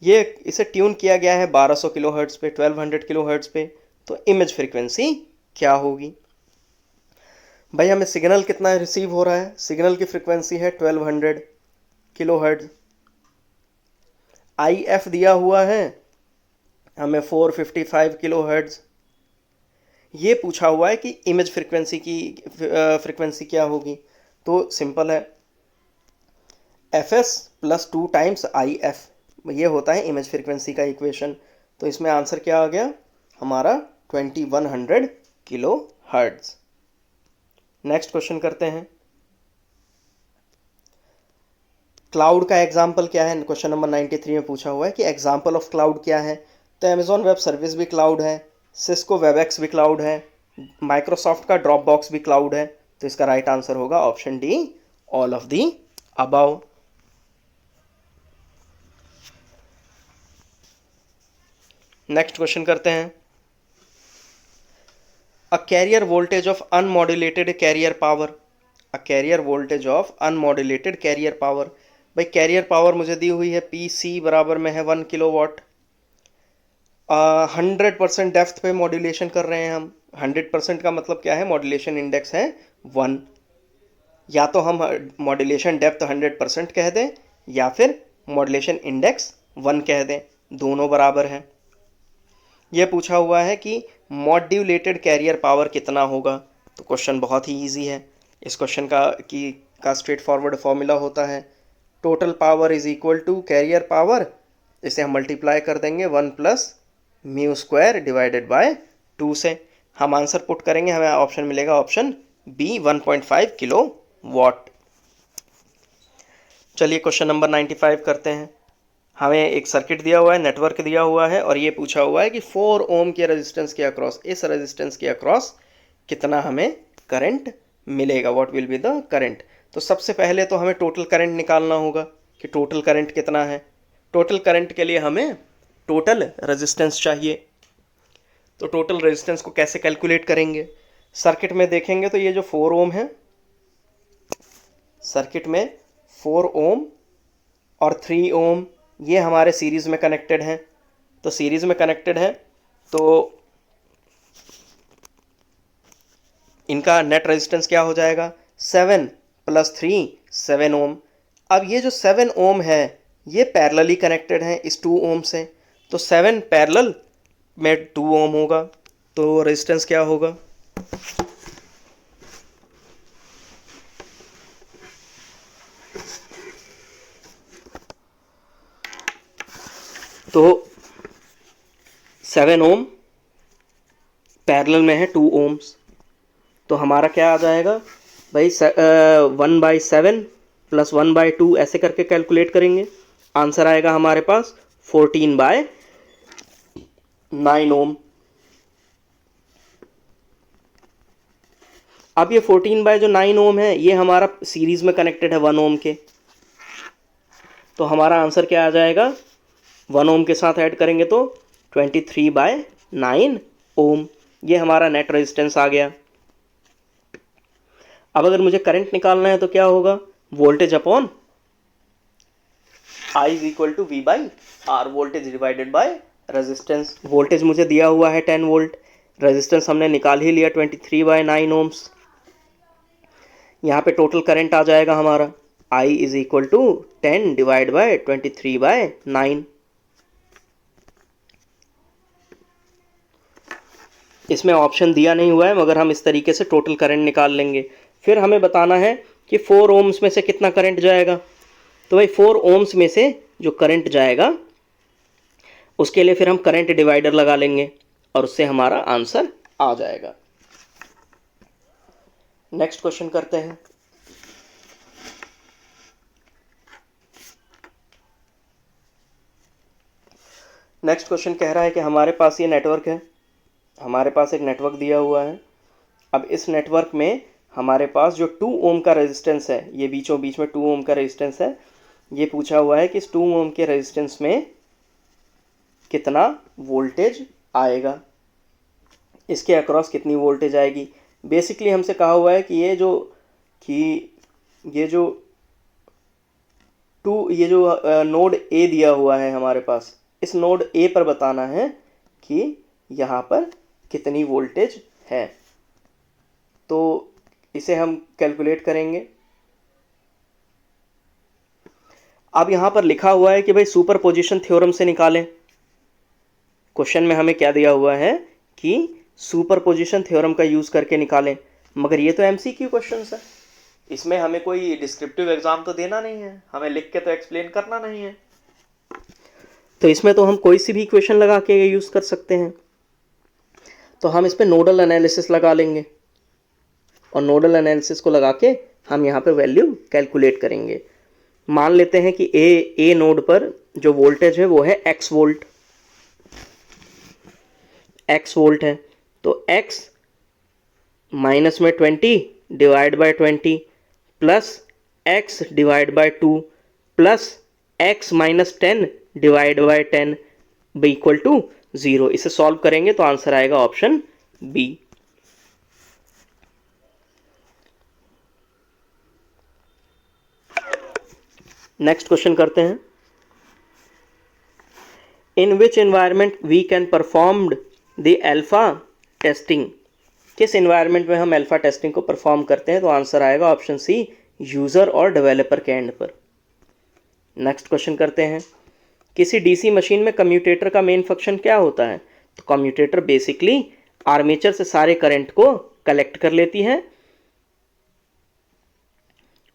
ये इसे ट्यून किया गया है 1200 किलो हर्ट्ज पे, 1200 किलो हर्ट्ज पे। तो इमेज फ्रीक्वेंसी क्या होगी? भाई हमें सिग्नल कितना रिसीव हो रहा है? सिग्नल की फ्रीक्वेंसी है 1200 किलो हर्ट्ज। आई एफ दिया हुआ है हमें 455 किलो हर्ट्ज। ये पूछा हुआ है कि इमेज फ्रीक्वेंसी क्या होगी, तो सिंपल है, F S plus 2 times I F, ये होता है इमेज फ्रीक्वेंसी का इक्वेशन। तो इसमें आंसर क्या आ गया हमारा 2100 किलो हर्ट्ज। नेक्स्ट क्वेश्चन करते हैं, क्लाउड का एग्जाम्पल क्या है, क्वेश्चन नंबर 93 में पूछा हुआ है कि एग्जाम्पल ऑफ क्लाउड क्या है। तो अमेजॉन वेब सर्विस भी क्लाउड है, सिस्को वेबएक्स भी क्लाउड है, माइक्रोसॉफ्ट का ड्रॉप बॉक्स भी क्लाउड है। तो इसका राइट आंसर होगा option d, all of the above. Next question करते हैं, a carrier voltage of unmodulated carrier power, a carrier voltage of unmodulated carrier power. भाई कैरियर पावर मुझे दी हुई है पी सी बराबर में है 1 किलोवाट, 100% डेप्थ पे मॉड्यूलेशन कर रहे हैं हम। 100% का मतलब क्या है, मॉड्यूलेशन इंडेक्स है 1, या तो हम मॉड्यूलेशन डेप्थ 100% कह दें या फिर मॉड्यूलेशन इंडेक्स 1 कह दें, दोनों बराबर हैं। यह पूछा हुआ है कि मॉड्यूलेटेड कैरियर पावर कितना होगा। तो क्वेश्चन बहुत ही इजी है। इस क्वेश्चन का स्ट्रेट फॉरवर्ड फॉर्मूला होता है total power is equal to carrier power, इसे हम मल्टीप्लाई कर देंगे 1 plus mu square divided by 2 से। हम आंसर पुट करेंगे, हमें ऑप्शन मिलेगा ऑप्शन बी 1.5 किलो वॉट। चलिए क्वेश्चन नंबर 95 करते हैं। हमें एक सर्किट दिया हुआ है, नेटवर्क दिया हुआ है, और ये पूछा हुआ है कि 4 ओम के रेजिस्टेंस के अक्रॉस, इस रेजिस्टेंस के अक्रॉस कितना हमें करंट मिलेगा, what will be the current. तो सबसे पहले तो हमें टोटल करंट निकालना होगा कि टोटल करंट कितना है। टोटल करंट के लिए हमें टोटल रेजिस्टेंस चाहिए। तो टोटल रेजिस्टेंस को कैसे कैलकुलेट करेंगे, सर्किट में देखेंगे तो ये जो 4 ओम है, सर्किट में 4 ओम और 3 ओम ये हमारे सीरीज में कनेक्टेड हैं। तो सीरीज में कनेक्टेड है तो इनका नेट रेजिस्टेंस क्या हो जाएगा, 7 + 3 7 ओम। अब ये जो 7 ओम है ये पैरेलली कनेक्टेड है इस 2 ओम से, तो 7 पैरेलल में 2 ओम होगा, तो रेजिस्टेंस क्या होगा, तो 7 ओम पैरेलल में है 2 ओम्स, तो हमारा क्या आ जाएगा भाई 1/7 + 1/2 ऐसे करके कैलकुलेट करेंगे, आंसर आएगा हमारे पास 14/9 ओम। अब ये 14/9 ओम है, ये हमारा सीरीज में कनेक्टेड है 1 ओम के, तो हमारा आंसर क्या आ जाएगा, 1 ओम के साथ ऐड करेंगे तो 23/9 ओम, ये हमारा नेट रेजिस्टेंस आ गया। अब अगर मुझे करंट निकालना है तो क्या होगा, voltage upon I = V/R, voltage divided by resistance. Voltage मुझे दिया हुआ है 10 वोल्ट, रेजिस्टेंस हमने निकाल ही लिया 23/9 ओम्स। यहाँ पे टोटल करंट आ जाएगा हमारा I = 10 डिवाइड बाय 23/9। इसमें ऑप्शन दिया नहीं हुआ है मगर हम इस तरीके से टोटल करंट निकाल लेंगे। फिर हमें बताना है कि 4 ओम्स में से कितना करंट जाएगा। तो भाई 4 ओम्स में से जो करंट जाएगा उसके लिए फिर हम करंट डिवाइडर लगा लेंगे और उससे हमारा आंसर आ जाएगा। नेक्स्ट क्वेश्चन करते हैं। नेक्स्ट क्वेश्चन कह रहा है कि हमारे पास ये नेटवर्क है, हमारे पास एक नेटवर्क दिया हुआ है। अब इस नेटवर्क में हमारे पास जो 2 ओम का रेजिस्टेंस है, ये बीचों बीच में 2 ओम का रेजिस्टेंस है, ये पूछा हुआ है कि इस 2 ओम के रेजिस्टेंस में कितना वोल्टेज आएगा, इसके अक्रॉस कितनी वोल्टेज आएगी। बेसिकली हमसे कहा हुआ है कि ये जो नोड ए दिया हुआ है हमारे पास, इस नोड ए पर बताना है कि यहाँ पर कितनी वोल्टेज है। तो इसे हम कैलकुलेट करेंगे। अब यहाँ पर लिखा हुआ है कि भाई सुपरपोजिशन थ्योरम से निकालें। क्वेश्चन में हमें क्या दिया हुआ है कि सुपरपोजिशन थ्योरम का यूज़ करके निकालें। मगर ये तो एमसीक्यू क्वेश्चंस है, इसमें हमें कोई डिस्क्रिप्टिव एग्जाम तो देना नहीं है, हमें लिख के तो एक्सप्लेन करना नहीं है, तो इसमें तो हम कोई सी भी इक्वेशन लगा के यूज़ कर सकते हैं। तो हम इस पर नोडल एनालिसिस लगा लेंगे और नोडल एनालिसिस को लगा के हम यहाँ पे वैल्यू कैलकुलेट करेंगे। मान लेते हैं कि ए नोड पर जो वोल्टेज है वो है x वोल्ट, x वोल्ट है, तो x माइनस में 20 divide by 20 plus x divide by 2 plus x minus 10 divide by 10 equal to 0। इसे सॉल्व करेंगे तो आंसर आएगा ऑप्शन बी। नेक्स्ट क्वेश्चन करते हैं। In which environment we can performed the alpha testing, किस एनवायरमेंट में हम अल्फा टेस्टिंग को परफॉर्म करते हैं, तो आंसर आएगा ऑप्शन सी, यूजर और डेवलपर के एंड पर। नेक्स्ट क्वेश्चन करते हैं। किसी डीसी मशीन में कम्यूटेटर का मेन फंक्शन क्या होता है, तो कम्यूटेटर बेसिकली आर्मेचर से सारे करंट को कलेक्ट कर लेती है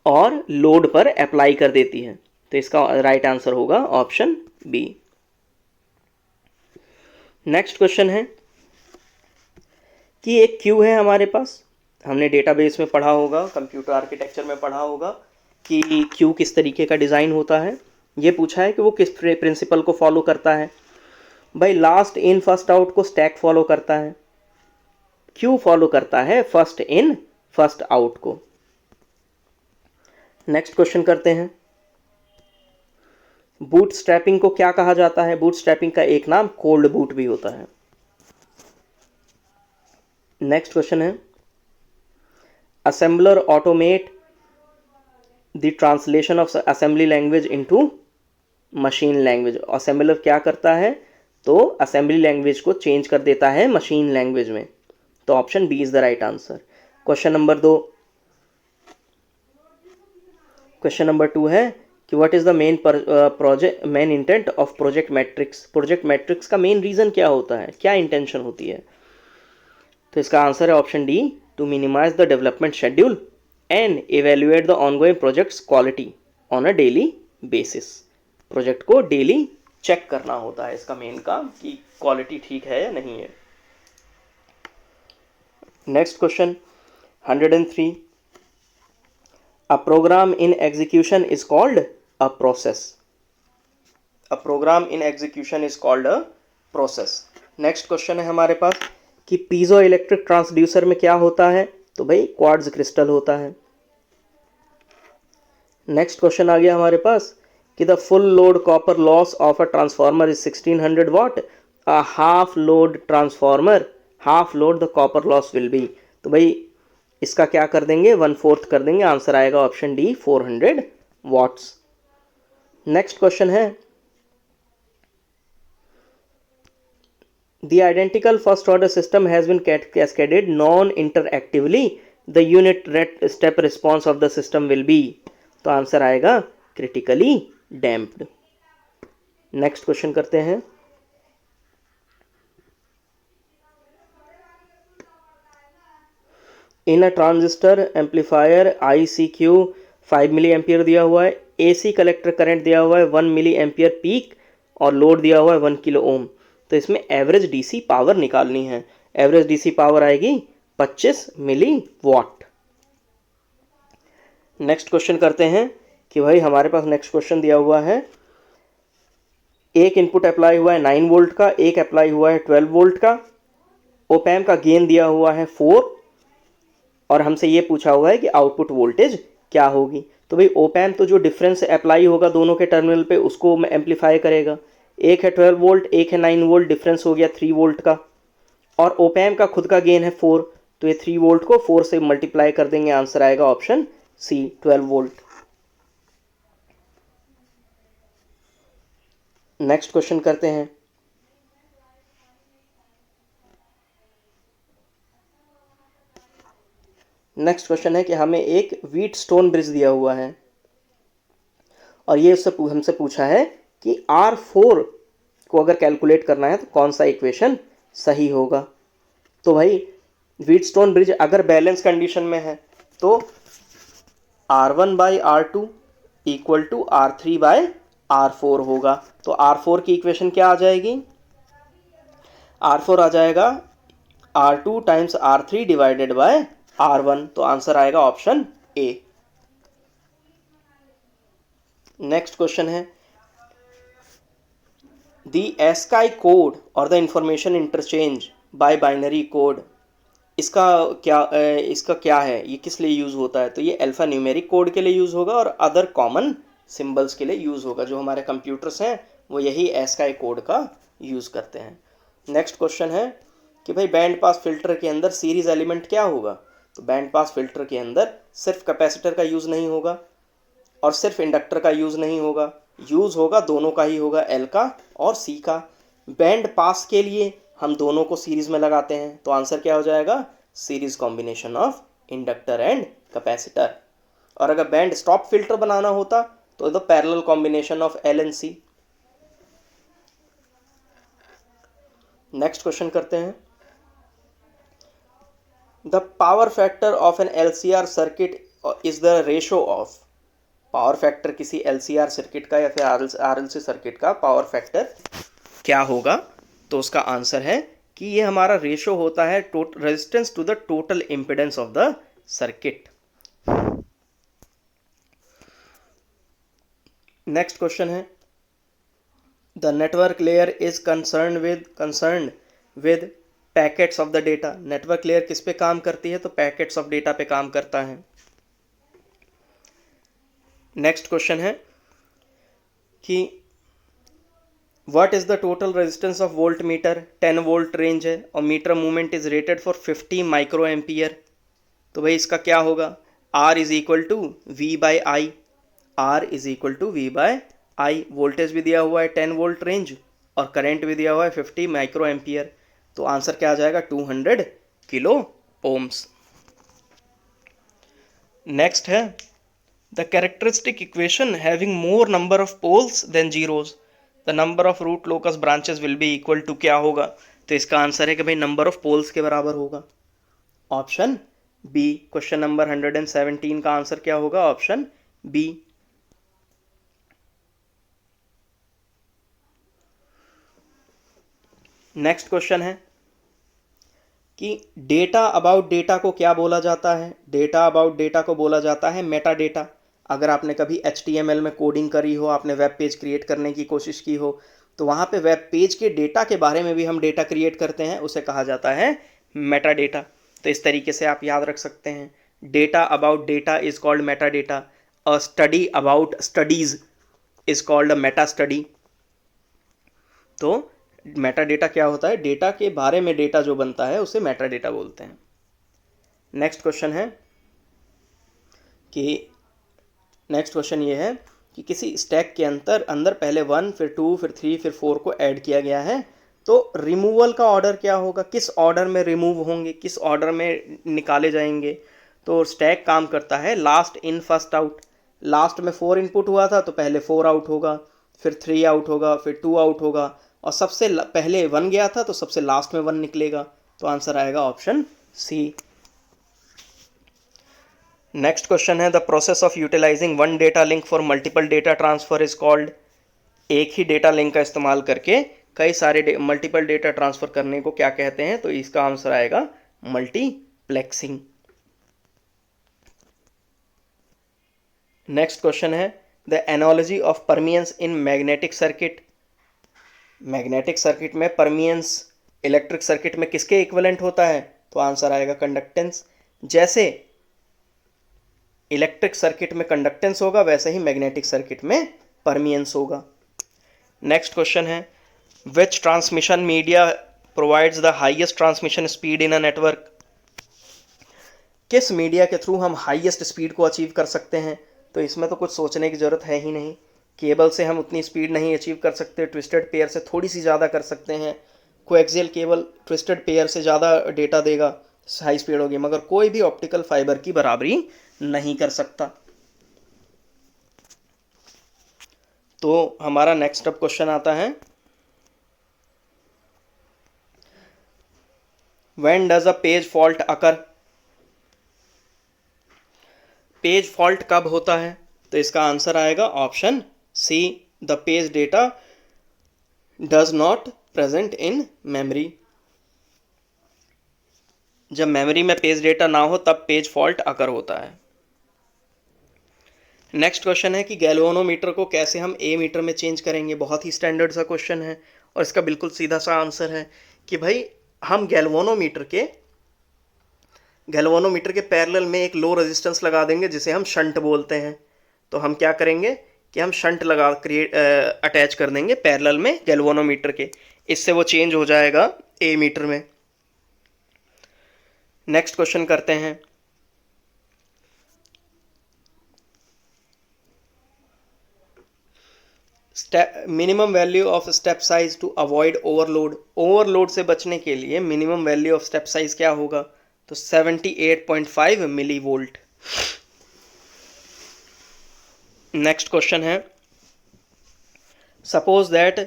और लोड पर अप्लाई कर देती है, तो इसका राइट आंसर होगा ऑप्शन बी। नेक्स्ट क्वेश्चन है कि एक क्यू है हमारे पास, हमने डेटाबेस में पढ़ा होगा, कंप्यूटर आर्किटेक्चर में पढ़ा होगा कि क्यू किस तरीके का डिज़ाइन होता है। ये पूछा है कि वो किस प्रिंसिपल को फॉलो करता है। भाई लास्ट इन फर्स्ट आउट को स्टैक फॉलो करता है, क्यू फॉलो करता है फर्स्ट इन फर्स्ट आउट को। नेक्स्ट क्वेश्चन करते हैं। बूटस्ट्रैपिंग को क्या कहा जाता है, बूटस्ट्रैपिंग का एक नाम कोल्ड बूट भी होता है। नेक्स्ट क्वेश्चन है। Assembler automate the translation of assembly language into machine language. Assembler क्या करता है, तो असेंबली लैंग्वेज को चेंज कर देता है मशीन लैंग्वेज में, तो option B is the right answer. Question number 2। Question number 2 है कि what is the main intent of project matrix. Project matrix का मेन रीजन क्या होता है, क्या इंटेंशन होती है, तो इसका आंसर है option D, to minimize the development schedule and evaluate the ongoing projects quality on a daily basis. Project को डेली चेक करना होता है इसका मेन काम, कि क्वालिटी ठीक है या नहीं है। Next question 103। A program in execution is called a process. A program in execution is called a process. Next question है हमारे पास कि पीजो इलेक्ट्रिक ट्रांसड्यूसर में क्या होता है, तो भाई क्वार्ट्ज क्रिस्टल होता है। नेक्स्ट क्वेश्चन आ गया हमारे पास कि the full load copper loss of a transformer is 1600 watt, a half load transformer half load the copper loss will be, तो भाई इसका क्या कर देंगे, 1/4 कर देंगे, आंसर आएगा option D 400 watts. Next question है The identical first order system has been cascaded non-interactively. The unit step response of the system will be, तो आंसर आएगा critically damped। नेक्स्ट क्वेश्चन करते हैं। In a transistor amplifier ICQ 5 milli ampere दिया हुआ है, AC collector current दिया हुआ है 1 मिली एम्पियर पीक और लोड दिया हुआ है 1 किलो ओम, तो इसमें एवरेज डीसी पावर निकालनी है। एवरेज डीसी पावर आएगी 25 मिली वॉट। नेक्स्ट क्वेश्चन करते हैं कि भाई हमारे पास नेक्स्ट क्वेश्चन दिया हुआ है, एक इनपुट अप्लाई हुआ है 9 वोल्ट का, एक अप्लाई हुआ है 12 वोल्ट का, ओपैम्प का गेन दिया हुआ है 4 और हमसे ये पूछा हुआ है कि आउटपुट वोल्टेज क्या होगी। तो भाई ओपैम्प तो जो डिफरेंस अप्लाई होगा दोनों के टर्मिनल पे उसको एम्पलीफाई करेगा। एक है 12 वोल्ट, एक है 9 वोल्ट, डिफरेंस हो गया 3 वोल्ट का, और ओपैम्प का खुद का गेन है 4, तो ये 3 वोल्ट को 4 से मल्टीप्लाई कर देंगे, आंसर आएगा option C 12 volt. Next question करते हैं। नेक्स्ट क्वेश्चन है कि हमें एक व्हीट स्टोन ब्रिज दिया हुआ है और ये उससे हमसे पूछा है कि R4 को अगर कैलकुलेट करना है तो कौन सा इक्वेशन सही होगा। तो भाई व्हीटस्टोन ब्रिज अगर बैलेंस कंडीशन में है तो R1/R2 इक्वल टू R3/R4 होगा। तो R4 की इक्वेशन क्या आ जाएगी? R4 आ जाएगा R2 times R3 divided by R1। तो आंसर आएगा ऑप्शन ए। नेक्स्ट क्वेश्चन है द ASCII कोड और the information interchange bye binary code, इसका क्या है, ये किस लिए यूज़ होता है? तो ये अल्फ़ा न्यूमेरिक कोड के लिए यूज़ होगा और अदर कॉमन सिंबल्स के लिए यूज़ होगा। जो हमारे कंप्यूटर्स हैं वो यही ASCII कोड का यूज़ करते हैं। नेक्स्ट क्वेश्चन है कि भाई बैंड पास फिल्टर के अंदर सीरीज एलिमेंट क्या होगा? तो बैंड पास फिल्टर के अंदर सिर्फ कैपेसिटर का यूज़ नहीं होगा और सिर्फ इंडक्टर का यूज़ नहीं होगा, यूज़ होगा दोनों का ही होगा, एल का और सी का। बैंड पास के लिए हम दोनों को सीरीज में लगाते हैं, तो आंसर क्या हो जाएगा? Series combination of inductor and capacitor. और अगर बैंड स्टॉप फिल्टर बनाना होता तो the parallel combination of L and C. Next question करते हैं the power factor of an LCR circuit is the ratio of. Power factor किसी LCR circuit का या फिर RLC सर्किट का पावर फैक्टर क्या होगा? तो उसका आंसर है कि ये हमारा रेशो होता है resistance to the total impedance of the circuit. Next question है the network layer is concerned with packets of the data. Network layer किस पे काम करती है? तो पैकेट्स ऑफ डेटा पे काम करता है। नेक्स्ट क्वेश्चन है कि what is the total resistance of voltmeter? 10 volt range है और meter movement is rated for 50 micro ampere. तो भाई इसका क्या होगा? R is equal to V by I. R is equal to V by I. Voltage भी दिया हुआ है 10 वोल्ट रेंज और करंट भी दिया हुआ है 50 माइक्रो एम्पियर। तो आंसर क्या आ जाएगा? 200 किलो ओम्स। नेक्स्ट है the characteristic equation having more number of poles than zeros the number of root locus branches will be equal to क्या होगा? तो इसका आंसर है कि भाई नंबर ऑफ पोल्स के बराबर होगा, ऑप्शन बी। क्वेश्चन नंबर 117 का आंसर क्या होगा? Option B. नेक्स्ट क्वेश्चन है कि डेटा अबाउट डेटा को क्या बोला जाता है? डेटा अबाउट डेटा को बोला जाता है मेटा डेटा। अगर आपने कभी HTML में कोडिंग करी हो, आपने वेब पेज क्रिएट करने की कोशिश की हो, तो वहाँ पे वेब पेज के डेटा के बारे में भी हम डेटा क्रिएट करते हैं, उसे कहा जाता है मेटा डेटा। तो इस तरीके से आप याद रख सकते हैं, data about data is called Meta data. A study about studies is called a Meta study. तो मेटा डेटा क्या होता है? डेटा के बारे में डेटा जो बनता है उसे मेटा डेटा बोलते हैं। नेक्स्ट क्वेश्चन है कि नेक्स्ट क्वेश्चन ये है कि किसी स्टैक के अंदर पहले 1 फिर 2 फिर 3 फिर 4 को ऐड किया गया है, तो रिमूवल का ऑर्डर क्या होगा? किस ऑर्डर में रिमूव होंगे, किस ऑर्डर में निकाले जाएंगे? तो स्टैक काम करता है last in first out. Last में 4 इनपुट हुआ था तो पहले 4 आउट होगा, फिर 3 आउट होगा, फिर 2 आउट होगा, और सबसे पहले 1 गया था तो सबसे लास्ट में 1 निकलेगा। तो आंसर आएगा ऑप्शन सी। नेक्स्ट क्वेश्चन है the process of utilizing one data link for multiple data transfer is called. एक ही डेटा लिंक का इस्तेमाल करके कई सारे मल्टीपल डेटा ट्रांसफर करने को क्या कहते हैं? तो इसका आंसर आएगा मल्टीप्लेक्सिंग। नेक्स्ट क्वेश्चन है the analogy of परमियंस in magnetic circuit. Magnetic circuit में परमियंस इलेक्ट्रिक सर्किट में किसके इक्विवेलेंट होता है? तो आंसर आएगा कंडक्टेंस। जैसे इलेक्ट्रिक सर्किट में कंडक्टेंस होगा वैसे ही मैग्नेटिक सर्किट में परमियंस होगा। नेक्स्ट क्वेश्चन है which transmission media provides the highest transmission speed in a network. किस मीडिया के थ्रू हम हाईएस्ट स्पीड को अचीव कर सकते हैं? तो इसमें तो कुछ सोचने की ज़रूरत है ही नहीं। केबल से हम उतनी स्पीड नहीं अचीव कर सकते, ट्विस्टेड पेयर से थोड़ी सी ज़्यादा कर सकते हैं। कोएक्सियल केबल ट्विस्टेड पेयर से ज़्यादा डेटा देगा, हाई स्पीड होगी, मगर कोई भी ऑप्टिकल फाइबर की बराबरी नहीं कर सकता। तो हमारा नेक्स्ट अब क्वेश्चन आता है when does a page fault occur, page fault कब होता है? तो इसका आंसर आएगा option C, the page data does not present in memory. जब मेमोरी में पेज डेटा ना हो तब पेज फॉल्ट अकर होता है। नेक्स्ट क्वेश्चन है कि गैल्वेनोमीटर को कैसे हम ए मीटर में चेंज करेंगे। बहुत ही स्टैंडर्ड सा क्वेश्चन है और इसका बिल्कुल सीधा सा आंसर है कि भाई हम गैल्वेनोमीटर के पैरेलल में एक लो रेजिस्टेंस लगा देंगे जिसे हम शंट बोलते हैं। तो हम क्या करेंगे कि हम शंट लगा अटैच कर देंगे पैरेलल में गैल्वेनोमीटर के, इससे वो चेंज हो जाएगा ए मीटर में। नेक्स्ट क्वेश्चन करते हैं। Minimum value of step size to avoid overload, overload से बचने के लिए minimum value of step size क्या होगा? तो 78.5 मिली वोल्ट। नेक्स्ट क्वेश्चन है, suppose that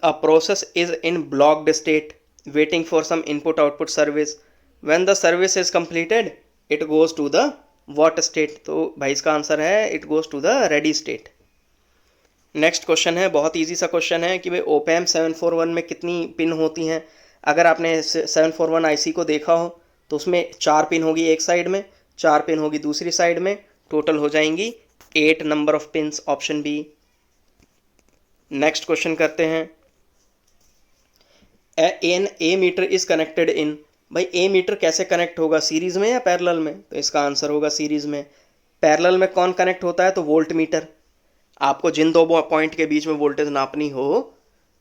a process is in blocked state waiting for some input output service, when the service is completed it goes to the what state? तो भाई इसका answer है it goes to the ready state. Next question है, बहुत easy सा question है कि भाई ओपैम 741 में कितनी पिन होती हैं? अगर आपने 741 आईसी को देखा हो तो उसमें 4 पिन होगी एक साइड में, 4 पिन होगी दूसरी साइड में, टोटल हो जाएंगी 8 number of pins, option B. Next question करते हैं, an ammeter is connected in, भाई ए मीटर कैसे कनेक्ट होगा, सीरीज में या पैरेलल में? तो इसका आंसर होगा सीरीज में। पैरेलल में कौन कनेक्ट होता है? तो वोल्ट मीटर। आपको जिन दो पॉइंट के बीच में वोल्टेज नापनी हो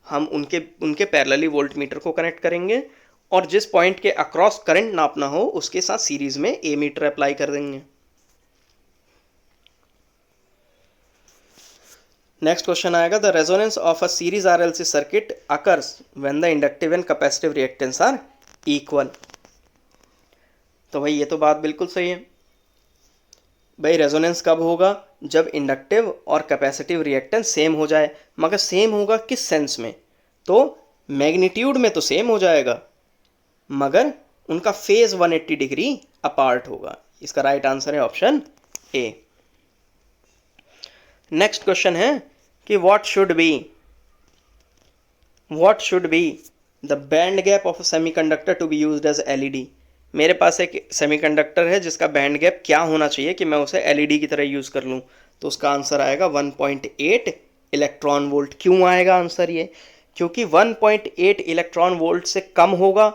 हम उनके पैरेलली वोल्ट मीटर को कनेक्ट करेंगे और जिस पॉइंट के अक्रॉस करंट नापना हो उसके साथ सीरीज में ए मीटर अप्लाई कर देंगे। नेक्स्ट क्वेश्चन आएगा, the resonance of a series RLC circuit occurs when the inductive and capacitive reactance are equal. तो भाई ये तो बात बिल्कुल सही है। भाई रेजोनेंस कब होगा? जब इंडक्टिव और कैपेसिटिव रिएक्टेंस सेम हो जाए। मगर सेम होगा किस सेंस में? तो मैग्नीट्यूड में तो सेम हो जाएगा मगर उनका फेज 180 डिग्री अपार्ट होगा। इसका राइट आंसर है ऑप्शन ए। नेक्स्ट क्वेश्चन है कि what should be the band gap of semiconductor to be used as LED. मेरे पास एक सेमीकंडक्टर है जिसका बैंड गैप क्या होना चाहिए कि मैं उसे एलईडी की तरह यूज़ कर लूँ? तो उसका आंसर आएगा 1.8 इलेक्ट्रॉन वोल्ट। क्यों आएगा आंसर ये? क्योंकि 1.8 इलेक्ट्रॉन वोल्ट से कम होगा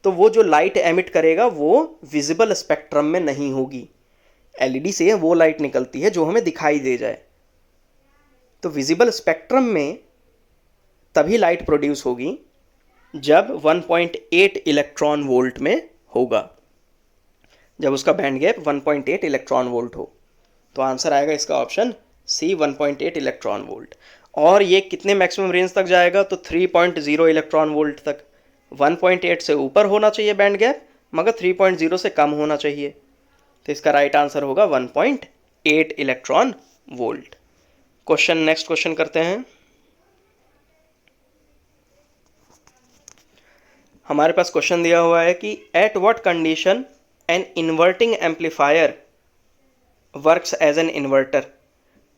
तो वो जो लाइट एमिट करेगा वो विजिबल स्पेक्ट्रम में नहीं होगी। एलईडी से वो लाइट निकलती है जो हमें दिखाई दे जाए, तो विजिबल स्पेक्ट्रम में तभी लाइट प्रोड्यूस होगी जब 1.8 इलेक्ट्रॉन वोल्ट में होगा, जब उसका बैंड गैप 1.8 इलेक्ट्रॉन वोल्ट हो। तो आंसर आएगा इसका ऑप्शन सी, 1.8 इलेक्ट्रॉन वोल्ट। और ये कितने मैक्सिमम रेंज तक जाएगा? तो 3.0 इलेक्ट्रॉन वोल्ट तक। 1.8 से ऊपर होना चाहिए बैंड गैप मगर 3.0 से कम होना चाहिए। तो इसका राइट आंसर होगा 1.8 इलेक्ट्रॉन वोल्ट। नेक्स्ट क्वेश्चन करते हैं। हमारे पास क्वेश्चन दिया हुआ है कि at what condition an inverting amplifier works as an inverter.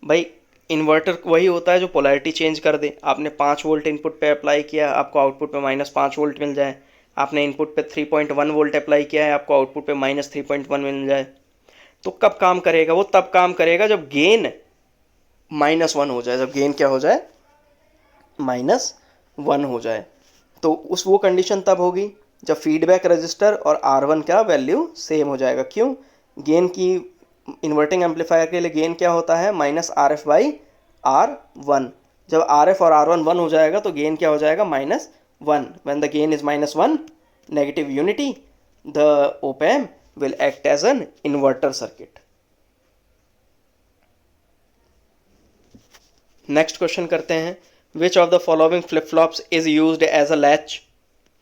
भाई इन्वर्टर वही होता है जो पोलैरिटी चेंज कर दे। आपने 5 वोल्ट इनपुट पे अप्लाई किया, आपको आउटपुट पे -5 वोल्ट मिल जाए। आपने इनपुट पे 3.1 वोल्ट अप्लाई किया है, आपको आउटपुट पे -3.1 मिल जाए। तो कब काम करेगा? वो तब काम करेगा जब गेन -1 हो जाए। जब गेन क्या हो जाए? -1 हो जाए। तो वो कंडीशन तब होगी जब फीडबैक रजिस्टर और R1 का वैल्यू सेम हो जाएगा। क्यों? गेन की इन्वर्टिंग एम्पलीफायर के लिए गेन क्या होता है? -RF/R1। जब RF और R1 1 हो जाएगा तो गेन क्या हो जाएगा? -1। When the gain is -1, negative unity, the op-amp will act as an inverter circuit. Next question करते हैं, which of the following flip flops is used as a latch.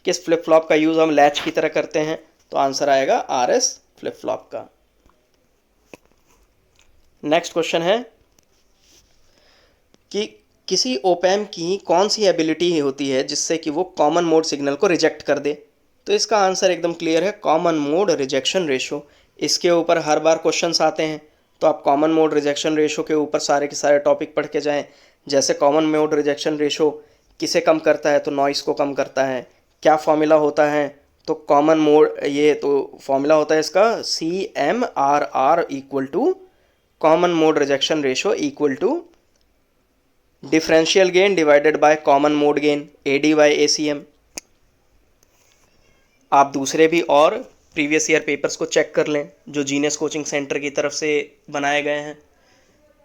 किस फ्लिप फ्लॉप का यूज हम latch की तरह करते हैं? तो आंसर आएगा RS फ्लिप फ्लॉप का। नेक्स्ट क्वेश्चन है कि किसी op-amp की कौन सी एबिलिटी होती है जिससे कि वो कॉमन मोड सिग्नल को रिजेक्ट कर दे। तो इसका आंसर एकदम क्लियर है, कॉमन मोड रिजेक्शन रेशो। इसके ऊपर हर बार क्वेश्चंस आते हैं, तो आप कॉमन मोड रिजेक्शन रेशो के ऊपर सारे के सारे टॉपिक पढ़ के जाएं। जैसे कॉमन मोड रिजेक्शन रेशो किसे कम करता है, तो नॉइस को कम करता है। क्या फॉर्मूला होता है, तो कॉमन मोड, ये तो फॉर्मूला होता है इसका CMRR equal to common mode rejection ratio equal to differential gain divided by common mode gain, AD/ACM। आप दूसरे भी और प्रीवियस ईयर पेपर्स को चेक कर लें जो जीनियस कोचिंग सेंटर की तरफ से बनाए गए हैं,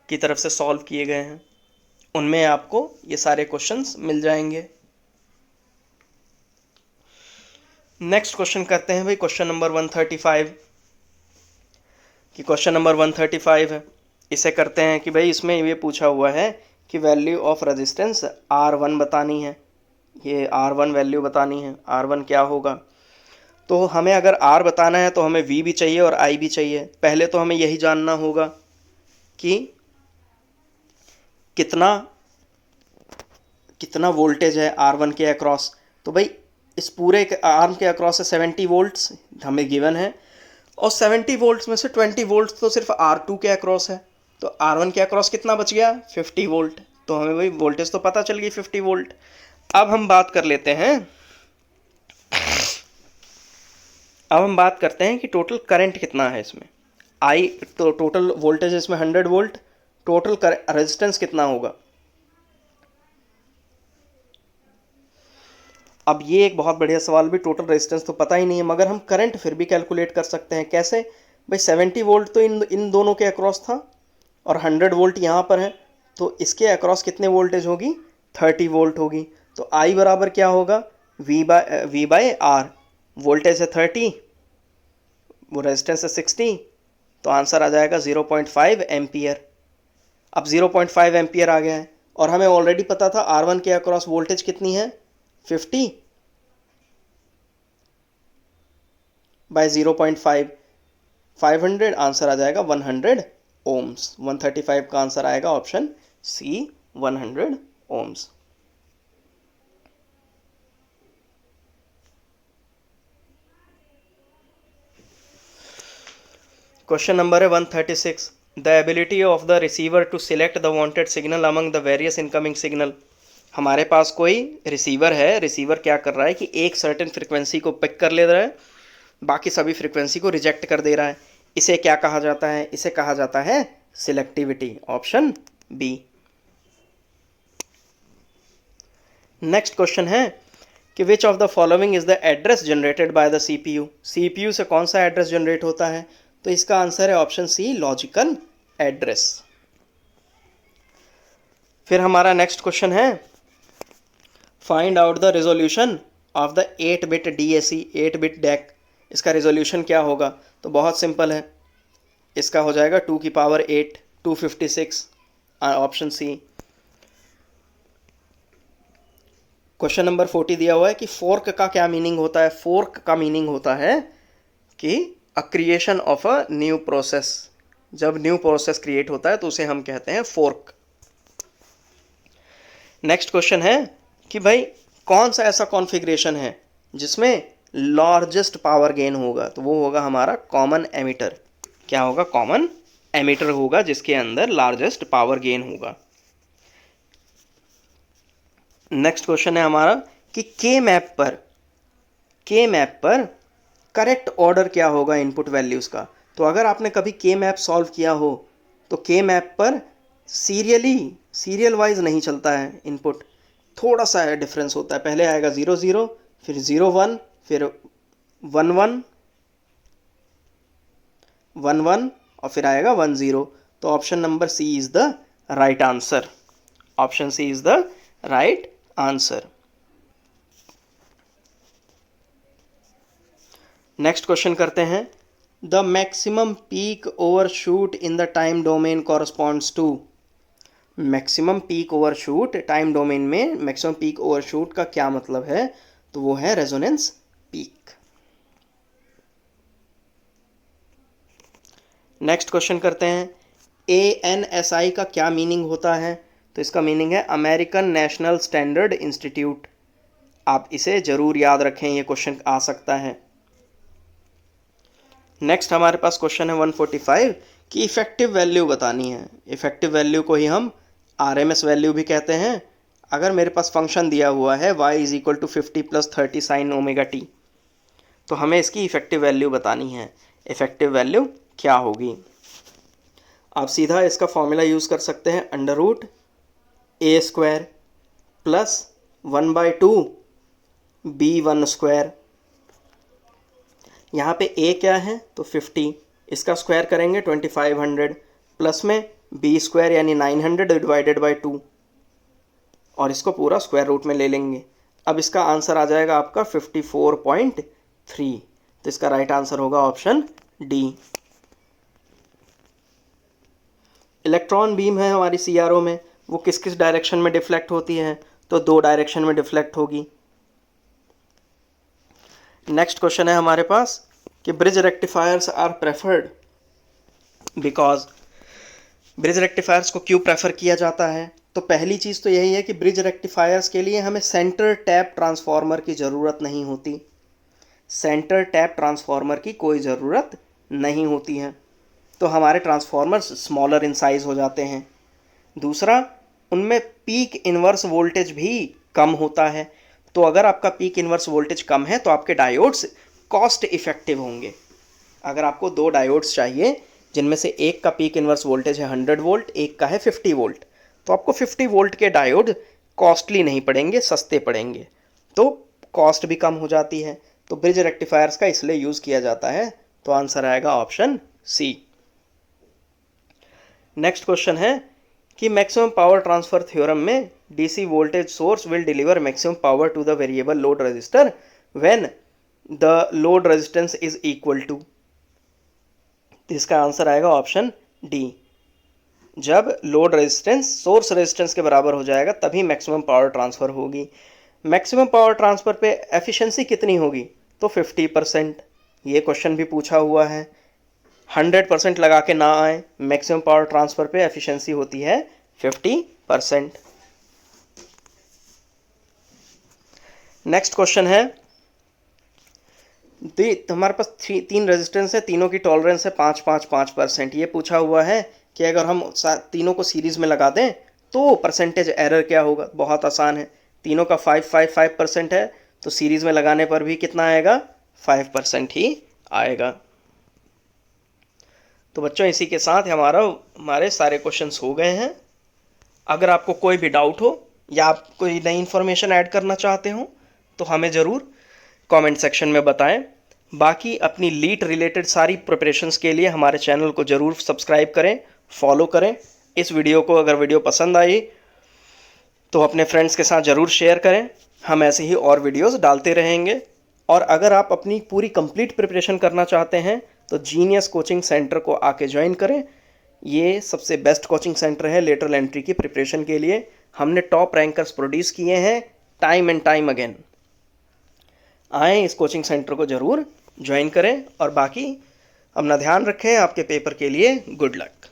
की तरफ से सॉल्व किए गए हैं, उनमें आपको ये सारे क्वेश्चंस मिल जाएंगे। नेक्स्ट क्वेश्चन करते हैं भाई, क्वेश्चन नंबर 135 कि क्वेश्चन नंबर 135 है, इसे करते हैं कि भाई इसमें ये पूछा हुआ है कि वैल्यू ऑफ रेजिस्टेंस R1 बतानी है। ये R1 वैल्यू बतानी है, R1 क्या होगा। तो हमें अगर R बताना है तो हमें V भी चाहिए और I भी चाहिए। पहले तो हमें यही जानना होगा कि कितना वोल्टेज है R1 के अक्रॉस। तो भाई इस पूरे आर्म के अक्रॉस से 70 वोल्ट्स हमें गिवन है, और 70 वोल्ट्स में से 20 वोल्ट्स तो सिर्फ R2 के अक्रॉस है। तो R1 के अक्रॉस कितना बच गया, 50 वोल्ट। तो हमें भाई वोल्टेज तो पता चल गई 50 वोल्ट। अब हम बात करते हैं कि टोटल करंट कितना है इसमें। तो टोटल वोल्टेज इसमें 100 वोल्ट, टोटल रेजिस्टेंस कितना होगा। अब ये एक बहुत बढ़िया सवाल भी, टोटल रेजिस्टेंस तो पता ही नहीं है मगर हम करंट फिर भी कैलकुलेट कर सकते हैं। कैसे भाई, 70 वोल्ट तो इन दोनों के अक्रॉस था और 100 वोल्ट यहाँ पर है, तो इसके अक्रॉस कितने वोल्टेज होगी, 30 वोल्ट होगी। तो I बराबर क्या होगा, V बाय R। वोल्टेज है 30, वो रेजिस्टेंस है 60, तो आंसर आ जाएगा 0.5 एम्पियर। अब 0.5 एम्पियर आ गया है और हमें ऑलरेडी पता था R1 के अक्रॉस वोल्टेज कितनी है, 50 बाय 0.5, 500, आंसर आ जाएगा 100 ओम्स। 135 का आंसर आएगा option C, 100 ohms. Question number है 136, the ability of the receiver to select the wanted signal among the various incoming signal. हमारे पास कोई रिसीवर है, रिसीवर क्या कर रहा है कि एक सर्टेन फ्रिक्वेंसी को पिक कर ले रहा है, बाकी सभी फ्रिक्वेंसी को रिजेक्ट कर दे रहा है। इसे क्या कहा जाता है, इसे कहा जाता है selectivity, option B. Next question है कि which of the following is the address generated by the CPU। CPU से कौन सा एड्रेस जनरेट होता है, तो इसका आंसर है ऑप्शन सी, लॉजिकल एड्रेस। फिर हमारा नेक्स्ट क्वेश्चन है, find out the resolution of the 8-बिट DAC, 8-बिट DAC। इसका रेजोल्यूशन क्या होगा, तो बहुत सिंपल है, इसका हो जाएगा 2 की power 8, 256, option C. Question number 40 दिया हुआ है कि फोर्क का क्या मीनिंग होता है। फोर्क का मीनिंग होता है कि अ creation of a new process. जब न्यू प्रोसेस क्रिएट होता है तो उसे हम कहते हैं फोर्क। नेक्स्ट क्वेश्चन है कि भाई कौन सा ऐसा कॉन्फ़िगरेशन है जिसमें लार्जेस्ट पावर गेन होगा, तो वो होगा हमारा कॉमन एमिटर। क्या होगा, कॉमन एमिटर होगा जिसके अंदर लार्जेस्ट पावर गेन होगा। नेक्स्ट क्वेश्चन है हमारा कि के मैप पर करेक्ट ऑर्डर क्या होगा इनपुट वैल्यूज़ का। तो अगर आपने कभी के मैप सॉल्व किया हो तो के मैप पर सीरियल वाइज नहीं चलता है इनपुट, थोड़ा सा डिफरेंस होता है। पहले आएगा 0 0, फिर 0 1, फिर 1 1 1 1 और फिर आएगा 1 0। तो option number C is the right answer. Option C is the right answer. Next question करते हैं, the maximum peak overshoot in the time domain corresponds to. Maximum peak overshoot time domain में मैक्सिमम पीक ओवरशूट का क्या मतलब है, तो वो है रेजोनेंस पीक। नेक्स्ट क्वेश्चन करते हैं, ANSI का क्या मीनिंग होता है, तो इसका मीनिंग है अमेरिकन नेशनल स्टैंडर्ड इंस्टीट्यूट। आप इसे ज़रूर याद रखें, ये क्वेश्चन आ सकता है। नेक्स्ट हमारे पास क्वेश्चन है 145 कि इफेक्टिव वैल्यू बतानी है। इफेक्टिव वैल्यू को ही हम आरएमएस वैल्यू भी कहते हैं। अगर मेरे पास फंक्शन दिया हुआ है y is equal to 50 plus 30 sine omega t, तो हमें इसकी इफेक्टिव वैल्यू बतानी है। इफेक्टिव वैल्यू क्या होगी? आप सीधा इसका फॉर्मूला यूज़ कर सकते हैं, अंडर रूट ए स्क्वायर प्लस 1/2 b1 स्क्वायर। यहाँ पे a क्या है तो 50, इसका स्क्वायर करेंगे 2500 प्लस में b स्क्वायर यानी 900 डिवाइडेड बाई 2 और इसको पूरा स्क्वायर रूट में ले लेंगे। अब इसका आंसर आ जाएगा आपका 54.3, तो इसका राइट आंसर होगा ऑप्शन डी। इलेक्ट्रॉन बीम है हमारी CRO में, वो किस किस डायरेक्शन में डिफ्लेक्ट होती है तो 2 डायरेक्शन में डिफ्लेक्ट होगी। नेक्स्ट क्वेश्चन है हमारे पास कि bridge rectifiers are preferred because. Bridge rectifiers को क्यों प्रेफर किया जाता है? तो पहली चीज़ तो यही है कि ब्रिज रेक्टिफायर्स के लिए हमें सेंटर टैप ट्रांसफार्मर की ज़रूरत नहीं होती। सेंटर टैप ट्रांसफार्मर की कोई ज़रूरत नहीं होती है, तो हमारे ट्रांसफार्मर्स स्मॉलर इन साइज़ हो जाते हैं। दूसरा, उनमें पीक इन्वर्स वोल्टेज भी कम होता है, तो अगर आपका पीक इन्वर्स वोल्टेज कम है तो आपके डायोड्स कॉस्ट इफ़ेक्टिव होंगे। अगर आपको 2 डायोड्स चाहिए जिनमें से एक का पीक इन्वर्स वोल्टेज है 100 वोल्ट, एक का है 50 वोल्ट, तो आपको 50 वोल्ट के डायोड कॉस्टली नहीं पड़ेंगे, सस्ते पड़ेंगे, तो कॉस्ट भी कम हो जाती है। तो ब्रिज रेक्टिफायर्स का इसलिए यूज़ किया जाता है, तो आंसर आएगा ऑप्शन सी। नेक्स्ट क्वेश्चन है कि मैक्सिमम पावर ट्रांसफर थ्योरम में DC voltage source will deliver maximum power to the variable load resistor when the load resistance is equal to. इसका आंसर आएगा ऑप्शन डी। जब load resistance source resistance के बराबर हो जाएगा तभी मैक्सिमम पावर ट्रांसफर होगी। मैक्सिमम पावर ट्रांसफर पे एफिशिएंसी कितनी होगी तो 50%। ये क्वेश्चन भी पूछा हुआ है, 100% लगा के ना आए, मैक्सिमम पावर ट्रांसफर पे एफिशिएंसी होती है 50%। नेक्स्ट क्वेश्चन है, हमारे पास 3 रेजिस्टेंस है, तीनों की टॉलरेंस है 5-5-5%। ये पूछा हुआ है कि अगर हम तीनों को सीरीज में लगा दें तो परसेंटेज एरर क्या होगा। बहुत आसान है, तीनों का 5-5-5% है, तो सीरीज में लगाने पर भी कितना आएगा 5% ही आएगा। तो बच्चों इसी के साथ हमारे सारे क्वेश्चंस हो गए हैं। अगर आपको कोई भी डाउट हो या आप कोई नई इन्फॉर्मेशन ऐड करना चाहते हो तो हमें ज़रूर कमेंट सेक्शन में बताएं। बाकी अपनी लीट रिलेटेड सारी प्रिपरेशंस के लिए हमारे चैनल को ज़रूर सब्सक्राइब करें, फॉलो करें। इस वीडियो को अगर वीडियो पसंद आई तो अपने फ्रेंड्स के साथ ज़रूर शेयर करें। हम ऐसे ही और वीडियोस डालते रहेंगे। और अगर आप अपनी पूरी कंप्लीट प्रिपरेशन करना चाहते हैं तो जीनियस कोचिंग सेंटर को आके ज्वाइन करें। ये सबसे बेस्ट कोचिंग सेंटर है लेटरल एंट्री की प्रिपरेशन के लिए। हमने टॉप रैंकर्स प्रोड्यूस किए हैं टाइम एंड टाइम अगेन। आएँ, इस कोचिंग सेंटर को ज़रूर ज्वाइन करें और बाकी अपना ध्यान रखें। आपके पेपर के लिए गुड लक।